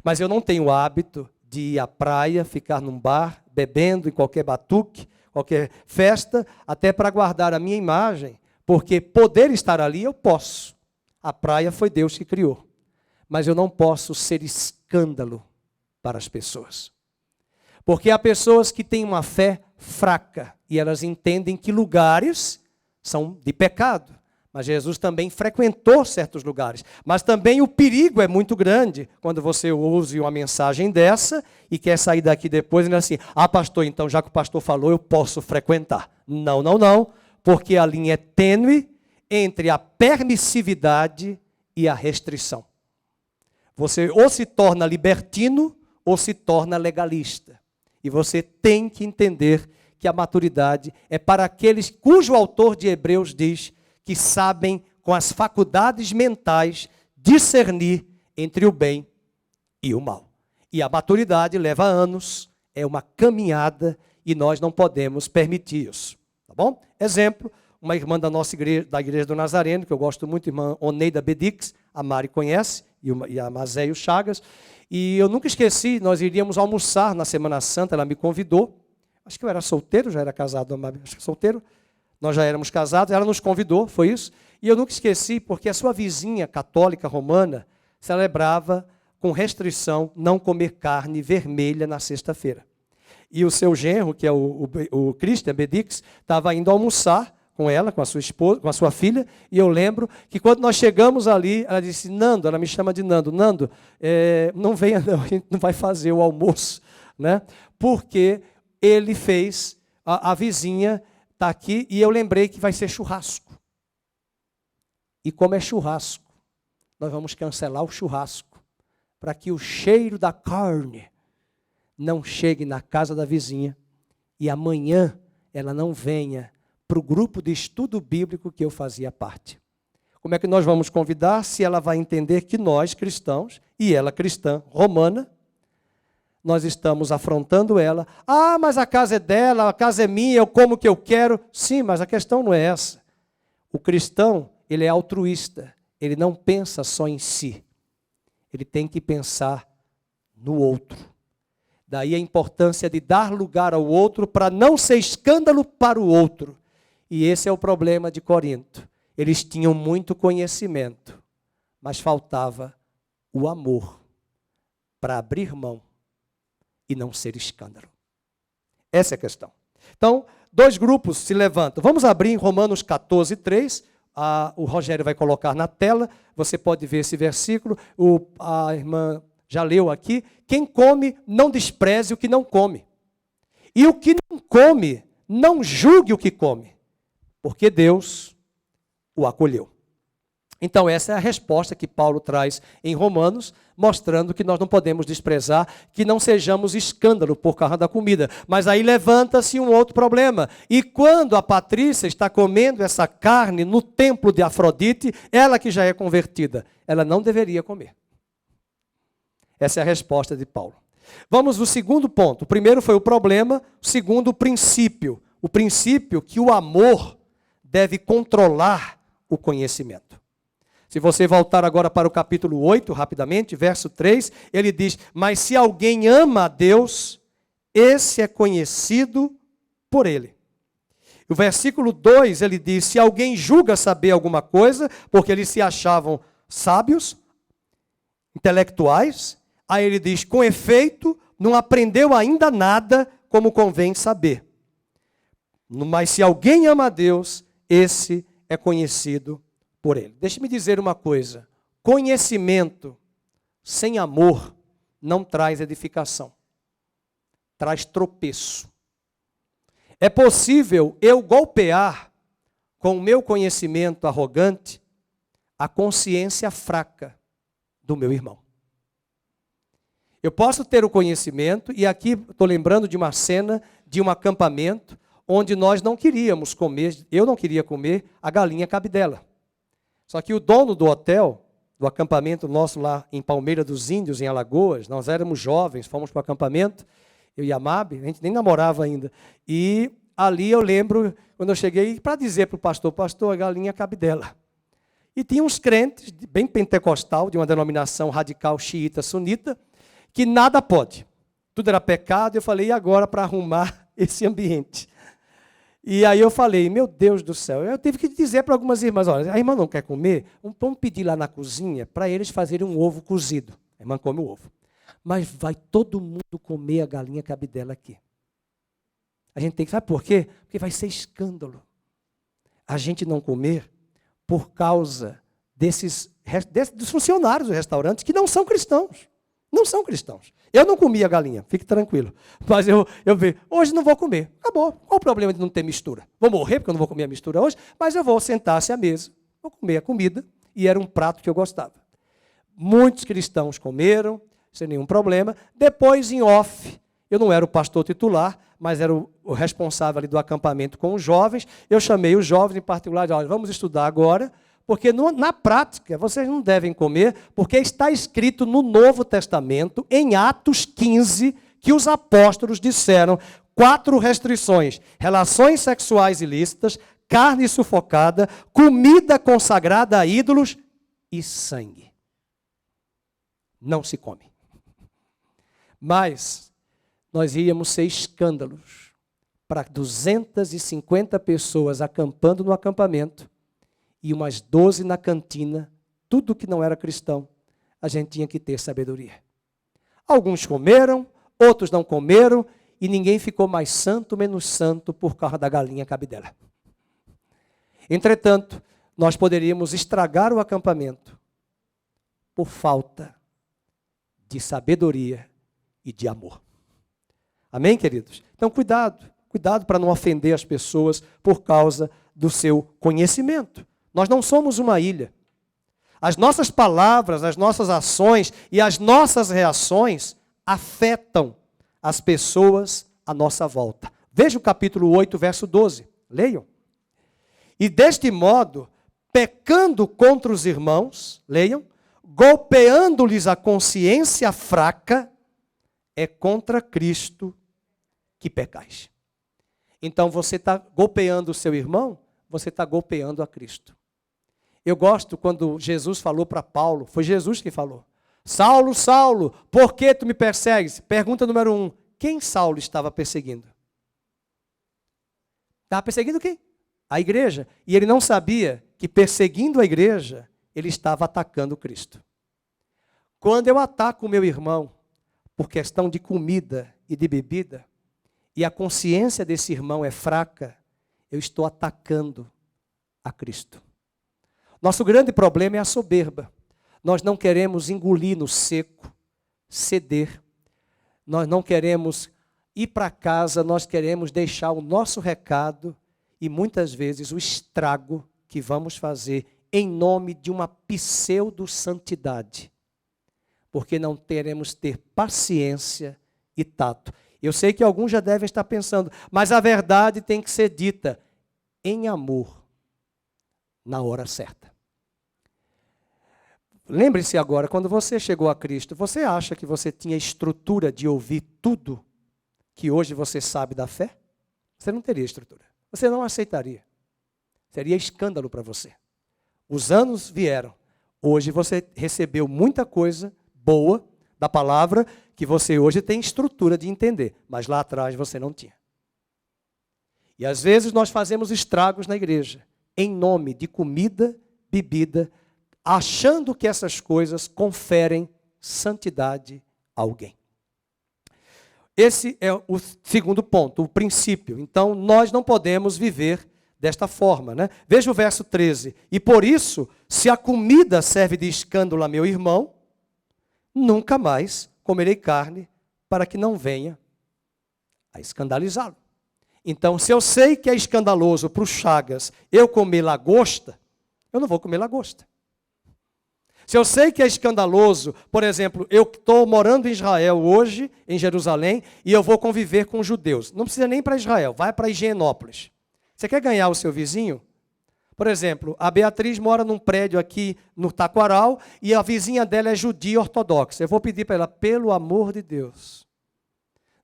Mas eu não tenho o hábito de ir à praia, ficar num bar, bebendo em qualquer batuque, qualquer festa, até para guardar a minha imagem, porque poder estar ali eu posso. A praia foi Deus que criou. Mas eu não posso ser escândalo para as pessoas. Porque há pessoas que têm uma fé fraca e elas entendem que lugares são de pecado. Mas Jesus também frequentou certos lugares. Mas também o perigo é muito grande quando você ouve uma mensagem dessa e quer sair daqui depois e diz assim, pastor, então já que o pastor falou, eu posso frequentar. Não, não, não, porque a linha é tênue entre a permissividade e a restrição. Você ou se torna libertino ou se torna legalista. E você tem que entender que a maturidade é para aqueles cujo autor de Hebreus diz que sabem, com as faculdades mentais, discernir entre o bem e o mal. E a maturidade leva anos, é uma caminhada, e nós não podemos permitir isso. Tá bom? Exemplo, uma irmã da nossa igreja, da Igreja do Nazareno, que eu gosto muito, irmã Oneida Bedix, a Mari conhece, e a Mazéio Chagas, e eu nunca esqueci, nós iríamos almoçar na Semana Santa, ela me convidou, acho que eu era solteiro, já era casado, acho que solteiro, nós já éramos casados, ela nos convidou, foi isso, e eu nunca esqueci, porque a sua vizinha católica romana celebrava com restrição não comer carne vermelha na sexta-feira. E o seu genro, que é o Christian Bedix, estava indo almoçar com ela, com a sua esposa, com a sua filha, e eu lembro que quando nós chegamos ali, ela disse, Nando, ela me chama de Nando, Nando, não venha não, a gente não vai fazer o almoço, né? Porque ele fez, a vizinha está aqui, e eu lembrei que vai ser churrasco. E como é churrasco, nós vamos cancelar o churrasco, para que o cheiro da carne não chegue na casa da vizinha, e amanhã ela não venha para o grupo de estudo bíblico que eu fazia parte. Como é que nós vamos convidar se ela vai entender que nós, cristãos, e ela cristã romana, nós estamos afrontando ela. Mas a casa é dela, a casa é minha, eu como o que eu quero. Sim, mas a questão não é essa. O cristão, ele é altruísta, ele não pensa só em si. Ele tem que pensar no outro. Daí a importância de dar lugar ao outro para não ser escândalo para o outro. E esse é o problema de Corinto. Eles tinham muito conhecimento, mas faltava o amor para abrir mão e não ser escândalo. Essa é a questão. Então, dois grupos se levantam. Vamos abrir em Romanos 14, 3. O Rogério vai colocar na tela. Você pode ver esse versículo. A irmã já leu aqui. Quem come, não despreze o que não come. E o que não come, não julgue o que come, porque Deus o acolheu. Então, essa é a resposta que Paulo traz em Romanos, mostrando que nós não podemos desprezar, que não sejamos escândalo por causa da comida. Mas aí levanta-se um outro problema. E quando a Patrícia está comendo essa carne no templo de Afrodite, ela que já é convertida, ela não deveria comer. Essa é a resposta de Paulo. Vamos ao segundo ponto. O primeiro foi o problema, o segundo o princípio. O princípio que o amor deve controlar o conhecimento. Se você voltar agora para o capítulo 8, rapidamente, verso 3, ele diz, mas se alguém ama a Deus, esse é conhecido por ele. O versículo 2, ele diz, se alguém julga saber alguma coisa, porque eles se achavam sábios, intelectuais, aí ele diz, com efeito, não aprendeu ainda nada como convém saber. Mas se alguém ama a Deus, esse é conhecido por ele. Deixe-me dizer uma coisa, conhecimento sem amor não traz edificação, traz tropeço. É possível eu golpear com o meu conhecimento arrogante a consciência fraca do meu irmão. Eu posso ter o conhecimento, e aqui estou lembrando de uma cena de um acampamento onde nós não queríamos comer, eu não queria comer a galinha cabidela. Só que o dono do hotel, do acampamento nosso lá em Palmeira dos Índios, em Alagoas, nós éramos jovens, fomos para o acampamento, eu e a Mabe, a gente nem namorava ainda. E ali eu lembro, quando eu cheguei, para dizer para o pastor, a galinha cabidela. E tinha uns crentes, bem pentecostal, de uma denominação radical xiita sunita, que nada pode. Tudo era pecado, eu falei, e agora para arrumar esse ambiente? E aí eu falei, meu Deus do céu, eu tive que dizer para algumas irmãs, olha, a irmã não quer comer? Vamos pedir lá na cozinha para eles fazerem um ovo cozido. A irmã come o ovo. Mas vai todo mundo comer a galinha cabidela aqui. A gente tem que, sabe por quê? Porque vai ser escândalo. A gente não comer por causa dos funcionários dos restaurantes que não são cristãos. Não são cristãos. Eu não comi a galinha, fique tranquilo. Mas eu vi, hoje não vou comer. Acabou. Qual o problema de não ter mistura? Vou morrer porque eu não vou comer a mistura hoje, mas eu vou sentar-se à mesa, vou comer a comida, e era um prato que eu gostava. Muitos cristãos comeram, sem nenhum problema. Depois, em off, eu não era o pastor titular, mas era o responsável ali do acampamento com os jovens. Eu chamei os jovens em particular, olha, vamos estudar agora, porque na prática vocês não devem comer, porque está escrito no Novo Testamento, em Atos 15, que os apóstolos disseram 4 restrições: relações sexuais ilícitas, carne sufocada, comida consagrada a ídolos e sangue. Não se come. Mas nós íamos ser escândalos para 250 pessoas acampando no acampamento, e umas 12 na cantina, tudo que não era cristão, a gente tinha que ter sabedoria. Alguns comeram, outros não comeram, e ninguém ficou mais santo, menos santo, por causa da galinha cabidela. Entretanto, nós poderíamos estragar o acampamento por falta de sabedoria e de amor. Amém, queridos? Então, cuidado para não ofender as pessoas por causa do seu conhecimento. Nós não somos uma ilha. As nossas palavras, as nossas ações e as nossas reações afetam as pessoas à nossa volta. Veja o capítulo 8, verso 12. Leiam. E deste modo, pecando contra os irmãos, leiam, golpeando-lhes a consciência fraca, é contra Cristo que pecais. Então você está golpeando o seu irmão, você está golpeando a Cristo. Eu gosto quando Jesus falou para Paulo, foi Jesus que falou. Saulo, Saulo, por que tu me persegues? Pergunta número 1, quem Saulo estava perseguindo? Estava perseguindo quem? A igreja. E ele não sabia que perseguindo a igreja, ele estava atacando Cristo. Quando eu ataco o meu irmão por questão de comida e de bebida, e a consciência desse irmão é fraca, eu estou atacando a Cristo. Nosso grande problema é a soberba. Nós não queremos engolir no seco, ceder. Nós não queremos ir para casa, nós queremos deixar o nosso recado e muitas vezes o estrago que vamos fazer em nome de uma pseudo-santidade. Porque não teremos ter paciência e tato. Eu sei que alguns já devem estar pensando, mas a verdade tem que ser dita em amor, na hora certa. Lembre-se agora, quando você chegou a Cristo, você acha que você tinha estrutura de ouvir tudo que hoje você sabe da fé? Você não teria estrutura. Você não aceitaria. Seria escândalo para você. Os anos vieram. Hoje você recebeu muita coisa boa da palavra que você hoje tem estrutura de entender, mas lá atrás você não tinha. E às vezes nós fazemos estragos na igreja, em nome de comida, bebida, achando que essas coisas conferem santidade a alguém. Esse é o segundo ponto, o princípio. Então, nós não podemos viver desta forma, né? Veja o verso 13. E por isso, se a comida serve de escândalo a meu irmão, nunca mais comerei carne para que não venha a escandalizá-lo. Então, se eu sei que é escandaloso para o Chagas eu comer lagosta, eu não vou comer lagosta. Se eu sei que é escandaloso, por exemplo, eu estou morando em Israel hoje, em Jerusalém, e eu vou conviver com judeus. Não precisa nem para Israel, vai para Higienópolis. Você quer ganhar o seu vizinho? Por exemplo, a Beatriz mora num prédio aqui no Taquaral e a vizinha dela é judia ortodoxa. Eu vou pedir para ela, pelo amor de Deus,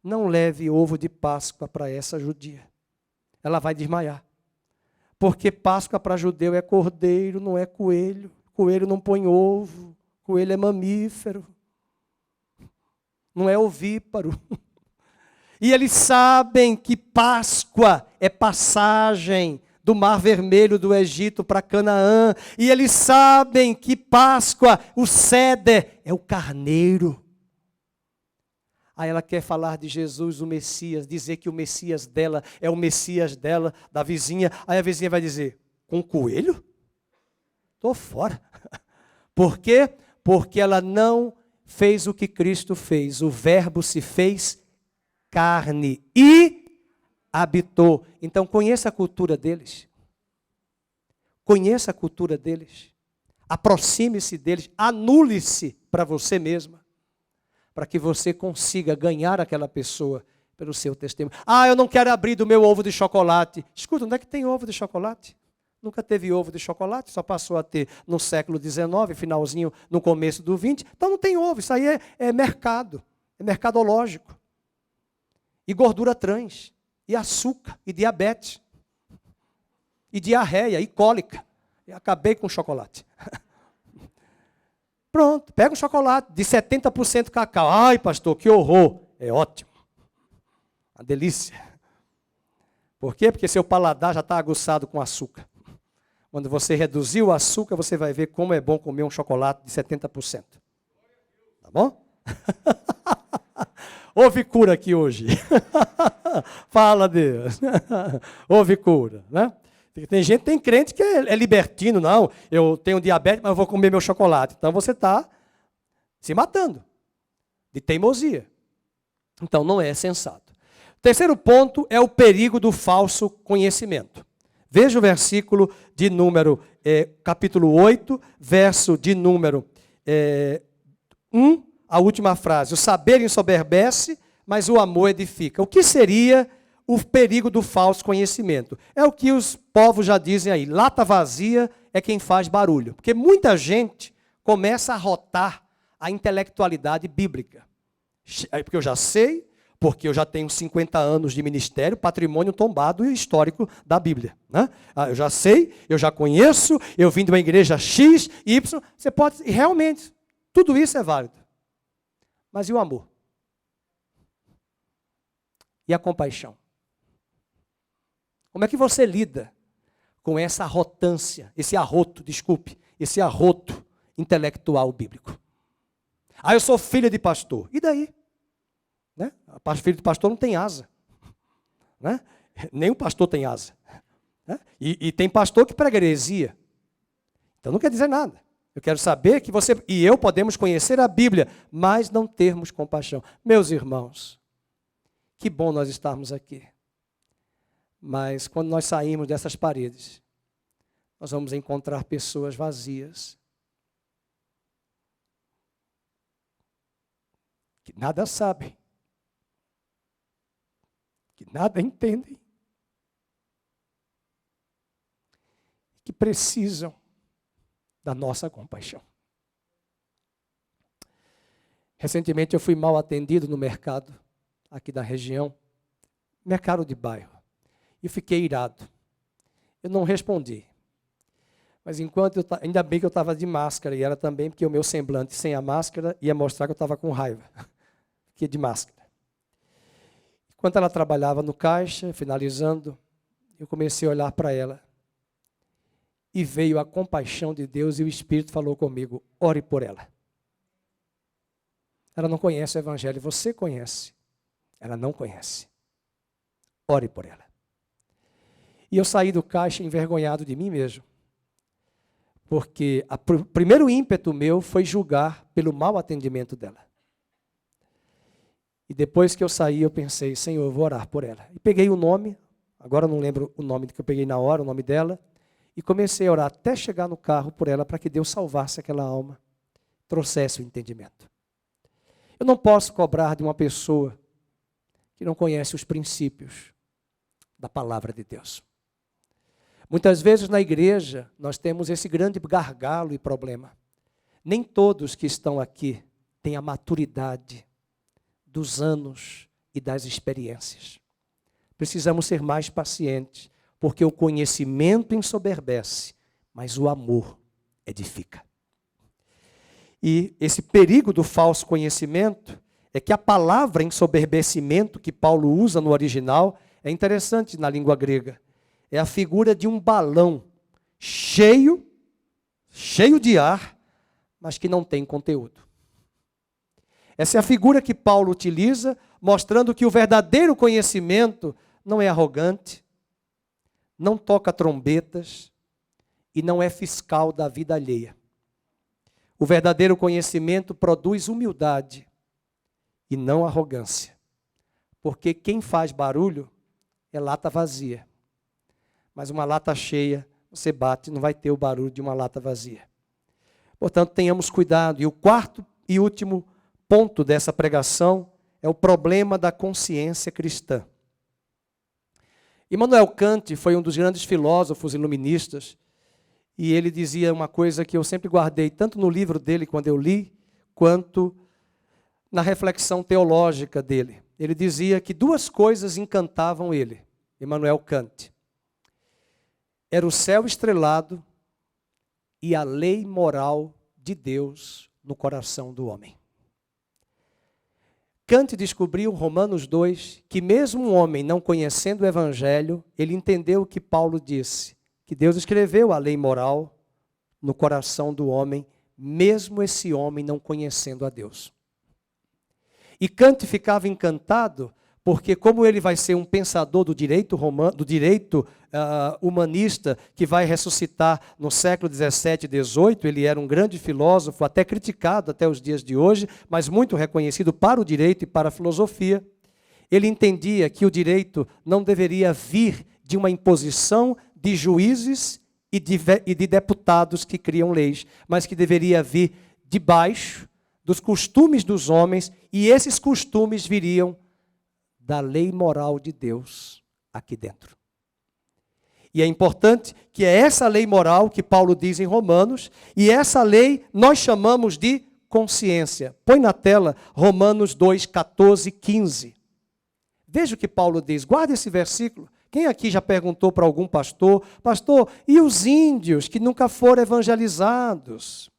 não leve ovo de Páscoa para essa judia. Ela vai desmaiar. Porque Páscoa para judeu é cordeiro, não é coelho. Coelho não põe ovo, coelho é mamífero, não é ovíparo. E eles sabem que Páscoa é passagem do Mar Vermelho do Egito para Canaã. E eles sabem que Páscoa, o ceder, é o carneiro. Aí ela quer falar de Jesus, o Messias, dizer que o Messias dela é o Messias dela, da vizinha. Aí a vizinha vai dizer, com coelho? Estou fora. Por quê? Porque ela não fez o que Cristo fez. O Verbo se fez carne e habitou. Então conheça a cultura deles. Conheça a cultura deles. Aproxime-se deles. Anule-se para você mesma. Para que você consiga ganhar aquela pessoa pelo seu testemunho. Ah, eu não quero abrir do meu ovo de chocolate. Escuta, onde é que tem ovo de chocolate? Nunca teve ovo de chocolate, só passou a ter no século XIX, finalzinho, no começo do XX. Então não tem ovo, isso aí é mercado, é mercadológico. E gordura trans, e açúcar, e diabetes, e diarreia, e cólica. Eu acabei com o chocolate. Pronto, pega um chocolate de 70% cacau. Ai, pastor, que horror. É ótimo. Uma delícia. Por quê? Porque seu paladar já está aguçado com açúcar. Quando você reduzir o açúcar, você vai ver como é bom comer um chocolate de 70%. Tá bom? Houve cura aqui hoje. Fala, Deus. Houve cura, né? Tem gente, tem crente que é libertino, não. Eu tenho diabetes, mas eu vou comer meu chocolate. Então você está se matando de teimosia. Então não é sensato. Terceiro ponto é o perigo do falso conhecimento. Veja o versículo de número, capítulo 8, verso de número 1, a última frase. O saber ensoberbece, mas o amor edifica. O que seria o perigo do falso conhecimento? É o que os povos já dizem aí. Lata vazia é quem faz barulho. Porque muita gente começa a rotar a intelectualidade bíblica. Porque eu já sei, porque eu já tenho 50 anos de ministério, patrimônio tombado e histórico da Bíblia. Né? Eu já sei, eu já conheço, eu vim de uma igreja X, Y. Você pode, e realmente, tudo isso é válido. Mas e o amor? E a compaixão? Como é que você lida com essa arrotância, esse arroto intelectual bíblico. Ah, eu sou filha de pastor. E daí? Né? Filho de pastor não tem asa. Né? Nenhum pastor tem asa. Né? E tem pastor que prega heresia. Então não quer dizer nada. Eu quero saber que você e eu podemos conhecer a Bíblia, mas não termos compaixão. Meus irmãos, que bom nós estarmos aqui. Mas quando nós sairmos dessas paredes, nós vamos encontrar pessoas vazias, que nada sabem, que nada entendem, que precisam da nossa compaixão. Recentemente eu fui mal atendido no mercado, aqui da região, mercado de bairro, e fiquei irado. Eu não respondi. Mas ainda bem que eu estava de máscara, e era também porque o meu semblante sem a máscara ia mostrar que eu estava com raiva. Fiquei de máscara. Enquanto ela trabalhava no caixa, finalizando, eu comecei a olhar para ela. E veio a compaixão de Deus e o Espírito falou comigo, ore por ela. Ela não conhece o Evangelho, você conhece. Ela não conhece. Ore por ela. E eu saí do caixa envergonhado de mim mesmo. Porque o primeiro ímpeto meu foi julgar pelo mau atendimento dela. E depois que eu saí, eu pensei, Senhor, eu vou orar por ela. E peguei o nome, agora eu não lembro o nome que eu peguei na hora, o nome dela, e comecei a orar até chegar no carro por ela, para que Deus salvasse aquela alma, trouxesse o entendimento. Eu não posso cobrar de uma pessoa que não conhece os princípios da palavra de Deus. Muitas vezes na igreja nós temos esse grande gargalo e problema. Nem todos que estão aqui têm a maturidade dos anos e das experiências. Precisamos ser mais pacientes, porque o conhecimento ensoberbece, mas o amor edifica. E esse perigo do falso conhecimento é que a palavra ensoberbecimento que Paulo usa no original é interessante na língua grega. É a figura de um balão cheio de ar, mas que não tem conteúdo. Essa é a figura que Paulo utiliza, mostrando que o verdadeiro conhecimento não é arrogante, não toca trombetas e não é fiscal da vida alheia. O verdadeiro conhecimento produz humildade e não arrogância. Porque quem faz barulho é lata vazia. Mas uma lata cheia, você bate, não vai ter o barulho de uma lata vazia. Portanto, tenhamos cuidado. E o quarto e último ponto dessa pregação é o problema da consciência cristã. Immanuel Kant foi um dos grandes filósofos iluministas, e ele dizia uma coisa que eu sempre guardei, tanto no livro dele, quando eu li, quanto na reflexão teológica dele. Ele dizia que duas coisas encantavam ele, Immanuel Kant. Era o céu estrelado e a lei moral de Deus no coração do homem. Kant descobriu, Romanos 2, que mesmo um homem não conhecendo o Evangelho, ele entendeu o que Paulo disse, que Deus escreveu a lei moral no coração do homem, mesmo esse homem não conhecendo a Deus. E Kant ficava encantado, porque como ele vai ser um pensador do direito humanista, que vai ressuscitar no século 17 e 18, ele era um grande filósofo, até criticado até os dias de hoje, mas muito reconhecido para o direito e para a filosofia. Ele entendia que o direito não deveria vir de uma imposição de juízes e de deputados que criam leis, mas que deveria vir de baixo, dos costumes dos homens, e esses costumes viriam da lei moral de Deus aqui dentro. E é importante que é essa lei moral que Paulo diz em Romanos, e essa lei nós chamamos de consciência. Põe na tela Romanos 2, 14, 15. Veja o que Paulo diz, guarda esse versículo. Quem aqui já perguntou para algum pastor, pastor, e os índios que nunca foram evangelizados?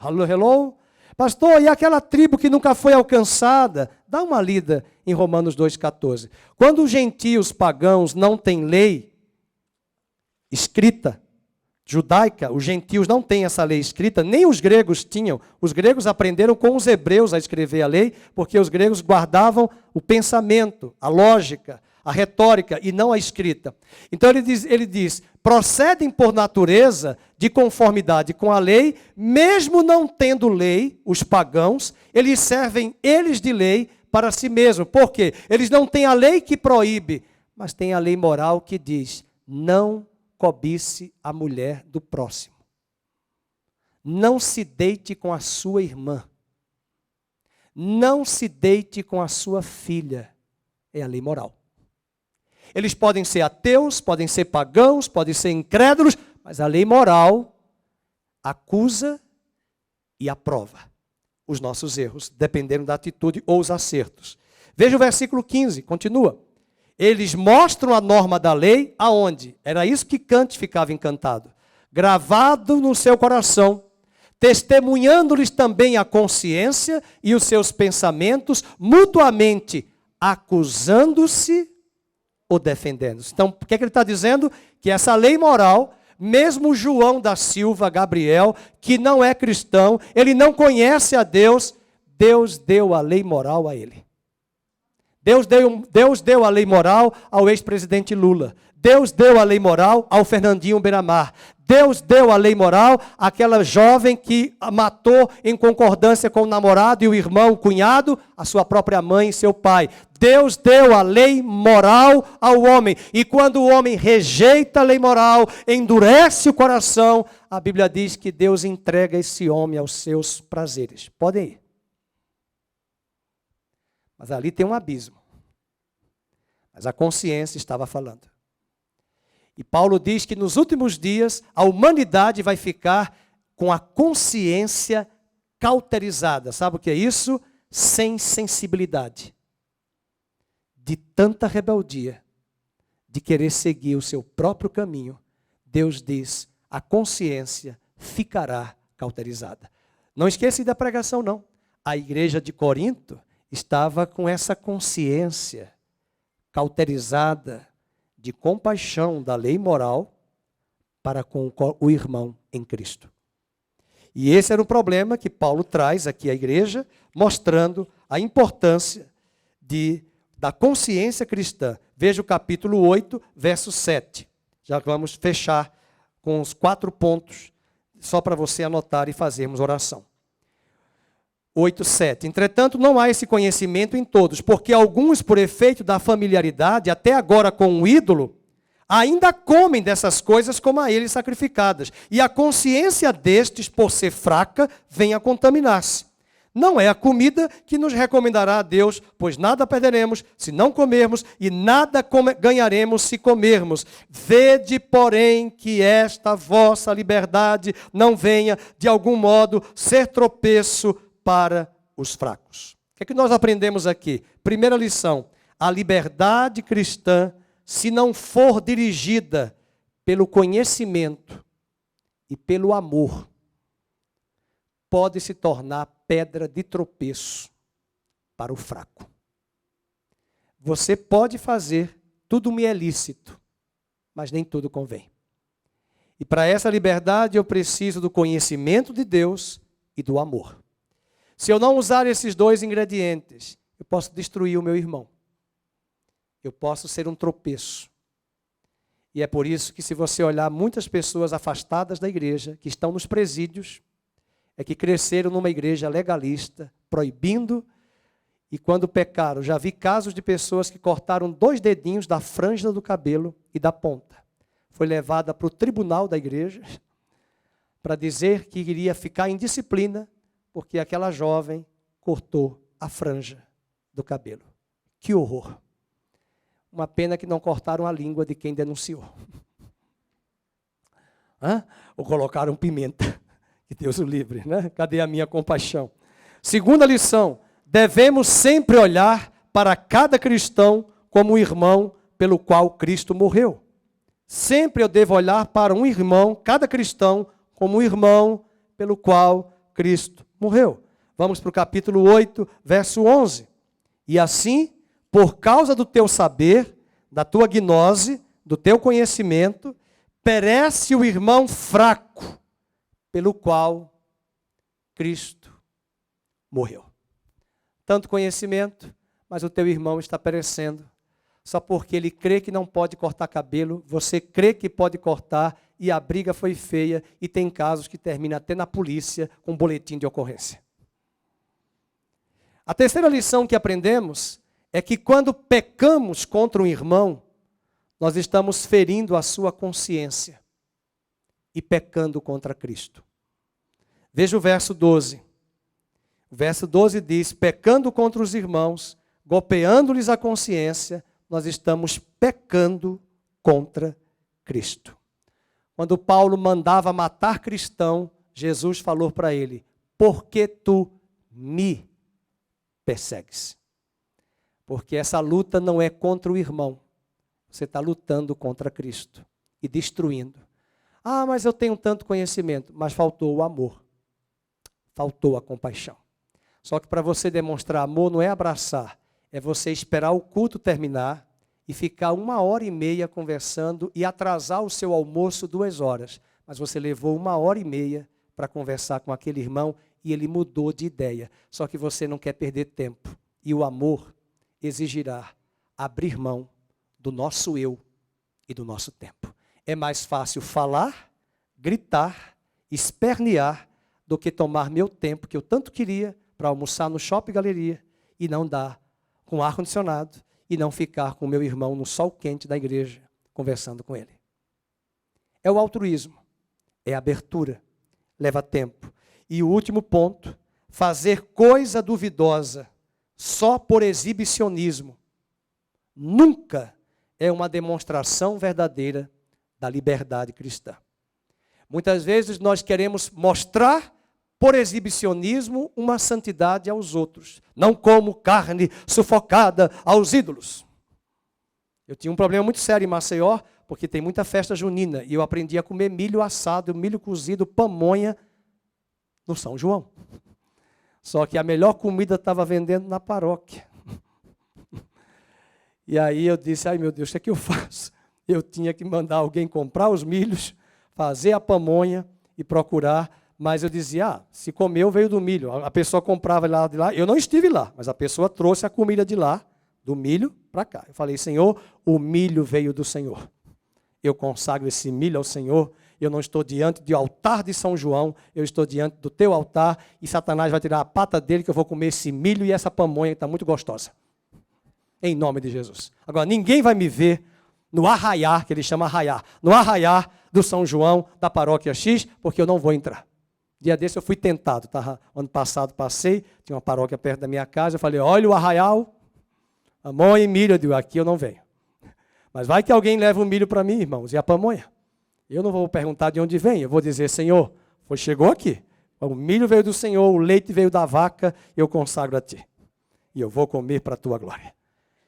Hello, hello? Pastor, e aquela tribo que nunca foi alcançada? Dá uma lida em Romanos 2,14. Quando os gentios pagãos não têm lei, escrita, judaica. Os gentios não têm essa lei escrita, nem os gregos tinham. Os gregos aprenderam com os hebreus a escrever a lei, porque os gregos guardavam o pensamento, a lógica, a retórica e não a escrita. Então ele diz, procedem por natureza de conformidade com a lei, mesmo não tendo lei, os pagãos, eles servem eles de lei para si mesmos. Por quê? Eles não têm a lei que proíbe, mas têm a lei moral que diz, não cobice a mulher do próximo. Não se deite com a sua irmã. Não se deite com a sua filha. É a lei moral. Eles podem ser ateus, podem ser pagãos, podem ser incrédulos, mas a lei moral acusa e aprova os nossos erros, dependendo da atitude ou os acertos. Veja o versículo 15, continua. Eles mostram a norma da lei aonde? Era isso que Kant ficava encantado. Gravado no seu coração, testemunhando-lhes também a consciência e os seus pensamentos, mutuamente acusando-se ou defendendo-se. Então, o que ele está dizendo? Que essa lei moral, mesmo João da Silva Gabriel, que não é cristão, ele não conhece a Deus, Deus deu a lei moral a ele. Deus deu a lei moral ao ex-presidente Lula. Deus deu a lei moral ao Fernandinho Beiramar. Deus deu a lei moral àquela jovem que matou em concordância com o namorado e o irmão, o cunhado, a sua própria mãe e seu pai. Deus deu a lei moral ao homem. E quando o homem rejeita a lei moral, endurece o coração, a Bíblia diz que Deus entrega esse homem aos seus prazeres. Podem ir. Mas ali tem um abismo. Mas a consciência estava falando. E Paulo diz que nos últimos dias a humanidade vai ficar com a consciência cauterizada. Sabe o que é isso? Sem sensibilidade. De tanta rebeldia, de querer seguir o seu próprio caminho, Deus diz, a consciência ficará cauterizada. Não esqueça da pregação, não. A igreja de Corinto estava com essa consciência cauterizada de compaixão da lei moral para com o irmão em Cristo. E esse era o problema que Paulo traz aqui à igreja, mostrando a importância da consciência cristã. Veja o capítulo 8, verso 7. Já vamos fechar com os 4 pontos, só para você anotar e fazermos oração. 8:7. Entretanto, não há esse conhecimento em todos, porque alguns, por efeito da familiaridade, até agora com o ídolo, ainda comem dessas coisas como a eles sacrificadas. E a consciência destes, por ser fraca, vem a contaminar-se. Não é a comida que nos recomendará a Deus, pois nada perderemos se não comermos, e nada ganharemos se comermos. Vede, porém, que esta vossa liberdade não venha, de algum modo, ser tropeço para os fracos. O que nós aprendemos aqui? Primeira lição, a liberdade cristã, se não for dirigida pelo conhecimento e pelo amor, pode se tornar pedra de tropeço para o fraco. Você pode fazer, tudo me é lícito, mas nem tudo convém. E para essa liberdade eu preciso do conhecimento de Deus e do amor. Se eu não usar esses 2 ingredientes, eu posso destruir o meu irmão. Eu posso ser um tropeço. E é por isso que, se você olhar muitas pessoas afastadas da igreja, que estão nos presídios, é que cresceram numa igreja legalista, proibindo, e quando pecaram, já vi casos de pessoas que cortaram 2 dedinhos da franja do cabelo e da ponta. Foi levada para o tribunal da igreja, para dizer que iria ficar em disciplina, porque aquela jovem cortou a franja do cabelo. Que horror! Uma pena que não cortaram a língua de quem denunciou. Ou colocaram pimenta. Que Deus o livre, né? Cadê a minha compaixão? Segunda lição, devemos sempre olhar para cada cristão como um irmão pelo qual Cristo morreu. Sempre eu devo olhar para um irmão, cada cristão, como um irmão pelo qual Cristo morreu. Vamos para o capítulo 8, verso 11. E assim, por causa do teu saber, da tua gnose, do teu conhecimento, perece o irmão fraco, pelo qual Cristo morreu. Tanto conhecimento, mas o teu irmão está perecendo. Só porque ele crê que não pode cortar cabelo, você crê que pode cortar, e a briga foi feia, e tem casos que terminam até na polícia com boletim de ocorrência. A terceira lição que aprendemos é que quando pecamos contra um irmão, nós estamos ferindo a sua consciência e pecando contra Cristo. Veja o verso 12. O verso 12 diz: pecando contra os irmãos, golpeando-lhes a consciência, nós estamos pecando contra Cristo. Quando Paulo mandava matar cristão, Jesus falou para ele: porque tu me persegues? Porque essa luta não é contra o irmão. Você está lutando contra Cristo e destruindo. Ah, mas eu tenho tanto conhecimento. Mas faltou o amor. Faltou a compaixão. Só que para você demonstrar amor não é abraçar. É você esperar o culto terminar e ficar 1h30 conversando e atrasar o seu almoço 2 horas. Mas você levou 1h30 para conversar com aquele irmão e ele mudou de ideia. Só que você não quer perder tempo. E o amor exigirá abrir mão do nosso eu e do nosso tempo. É mais fácil falar, gritar, espernear, do que tomar meu tempo, que eu tanto queria, para almoçar no shopping galeria, e não dar com ar-condicionado, e não ficar com meu irmão no sol quente da igreja, conversando com ele. É o altruísmo, é a abertura, leva tempo. E o último ponto, fazer coisa duvidosa, só por exibicionismo, nunca é uma demonstração verdadeira da liberdade cristã. Muitas vezes nós queremos mostrar, por exibicionismo, uma santidade aos outros. Não como carne sufocada aos ídolos. Eu tinha um problema muito sério em Maceió, porque tem muita festa junina, e eu aprendi a comer milho assado, milho cozido, pamonha, no São João. Só que a melhor comida estava vendendo na paróquia. E aí eu disse: ai meu Deus, o que é que eu faço? Eu tinha que mandar alguém comprar os milhos, fazer a pamonha e procurar. Mas eu dizia: se comeu, veio do milho. A pessoa comprava lá de lá. Eu não estive lá, mas a pessoa trouxe a comida de lá, do milho, para cá. Eu falei: Senhor, o milho veio do Senhor. Eu consagro esse milho ao Senhor. Eu não estou diante do altar de São João, eu estou diante do teu altar, e Satanás vai tirar a pata dele, que eu vou comer esse milho e essa pamonha que está muito gostosa. Em nome de Jesus. Agora, ninguém vai me ver no arraiar, que ele chama arraiar, no arraiar do São João, da paróquia X, porque eu não vou entrar. Dia desse eu fui tentado, tá? Ano passado passei, tinha uma paróquia perto da minha casa, eu falei: olha o arraial, pamonha e milho. Eu digo: aqui eu não venho. Mas vai que alguém leva o milho para mim, irmãos, e a pamonha. Eu não vou perguntar de onde vem, eu vou dizer: Senhor, chegou aqui. O milho veio do Senhor, o leite veio da vaca, eu consagro a ti. E eu vou comer para a tua glória.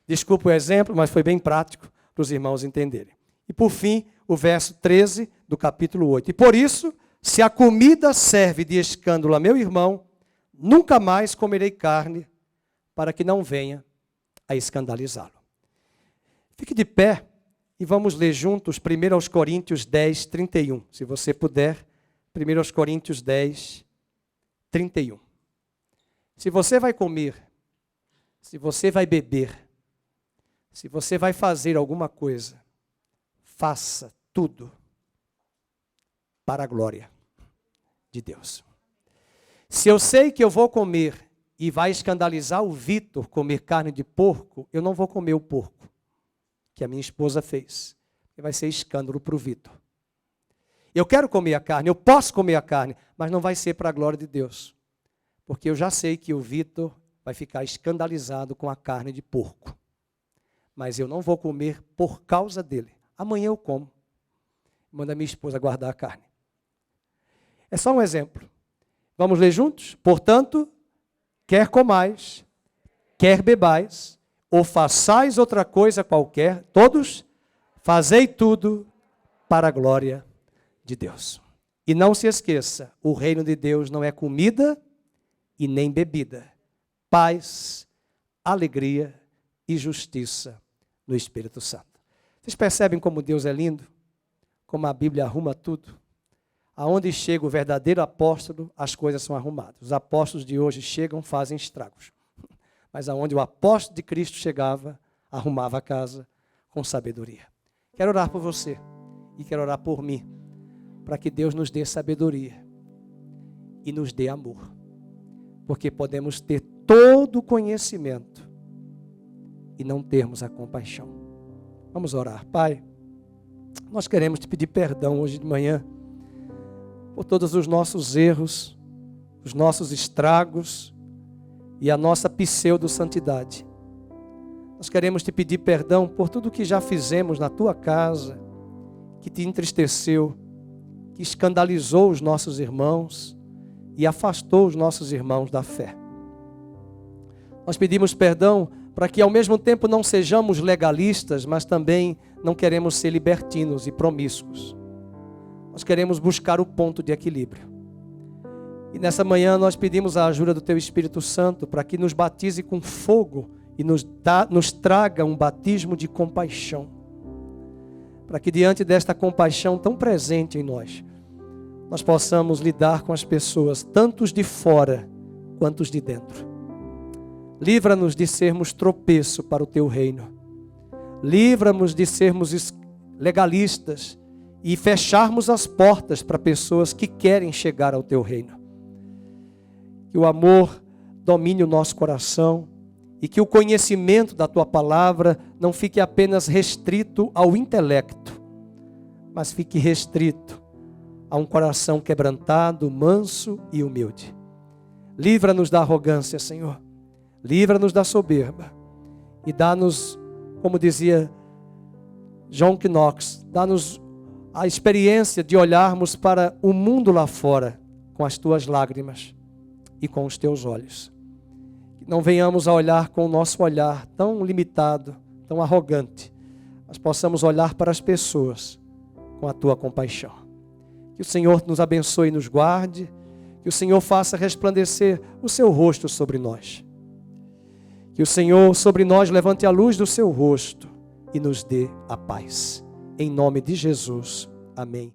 Desculpa o exemplo, mas foi bem prático para os irmãos entenderem. E por fim, o verso 13 do capítulo 8. E por isso, se a comida serve de escândalo a meu irmão, nunca mais comerei carne, para que não venha a escandalizá-lo. Fique de pé e vamos ler juntos 1 Coríntios 10, 31. Se você puder, 1 Coríntios 10, 31. Se você vai comer, se você vai beber, se você vai fazer alguma coisa, faça tudo para a glória de Deus. Se eu sei que eu vou comer e vai escandalizar o Vitor comer carne de porco, eu não vou comer o porco que a minha esposa fez. Vai ser escândalo para o Vitor. Eu quero comer a carne, eu posso comer a carne, mas não vai ser para a glória de Deus. Porque eu já sei que o Vitor vai ficar escandalizado com a carne de porco. Mas eu não vou comer por causa dele. Amanhã eu como. Manda minha esposa guardar a carne. É só um exemplo. Vamos ler juntos? Portanto, quer comais, quer bebais, ou façais outra coisa qualquer, todos, fazei tudo para a glória de Deus. E não se esqueça, o reino de Deus não é comida e nem bebida. Paz, alegria e justiça no Espírito Santo. Vocês percebem como Deus é lindo? como a Bíblia arruma tudo. Aonde chega o verdadeiro apóstolo, as coisas são arrumadas. Os apóstolos de hoje chegam, fazem estragos. Mas aonde o apóstolo de Cristo chegava, arrumava a casa com sabedoria. Quero orar por você e quero orar por mim, para que Deus nos dê sabedoria e nos dê amor. Porque podemos ter todo o conhecimento e não termos a compaixão. Vamos orar. Pai, nós queremos te pedir perdão hoje de manhã por todos os nossos erros, os nossos estragos e a nossa pseudo-santidade. Nós queremos te pedir perdão por tudo que já fizemos na tua casa, que te entristeceu, que escandalizou os nossos irmãos e afastou os nossos irmãos da fé. Nós pedimos perdão para que ao mesmo tempo não sejamos legalistas, mas também não queremos ser libertinos e promíscuos. Nós queremos buscar o ponto de equilíbrio. E nessa manhã nós pedimos a ajuda do Teu Espírito Santo para que nos batize com fogo e nos traga um batismo de compaixão. Para que diante desta compaixão tão presente em nós, nós possamos lidar com as pessoas, tanto os de fora quanto os de dentro. Livra-nos de sermos tropeço para o Teu reino. Livra-nos de sermos legalistas e fecharmos as portas para pessoas que querem chegar ao Teu reino. Que o amor domine o nosso coração e que o conhecimento da Tua palavra não fique apenas restrito ao intelecto, mas fique restrito a um coração quebrantado, manso e humilde. Livra-nos da arrogância, Senhor. Livra-nos da soberba. E dá-nos, como dizia John Knox, dá-nos a experiência de olharmos para o mundo lá fora com as Tuas lágrimas e com os Teus olhos. Que não venhamos a olhar com o nosso olhar tão limitado, tão arrogante, mas possamos olhar para as pessoas com a Tua compaixão. Que o Senhor nos abençoe e nos guarde, que o Senhor faça resplandecer o Seu rosto sobre nós. Que o Senhor sobre nós levante a luz do Seu rosto e nos dê a paz. Em nome de Jesus. Amém.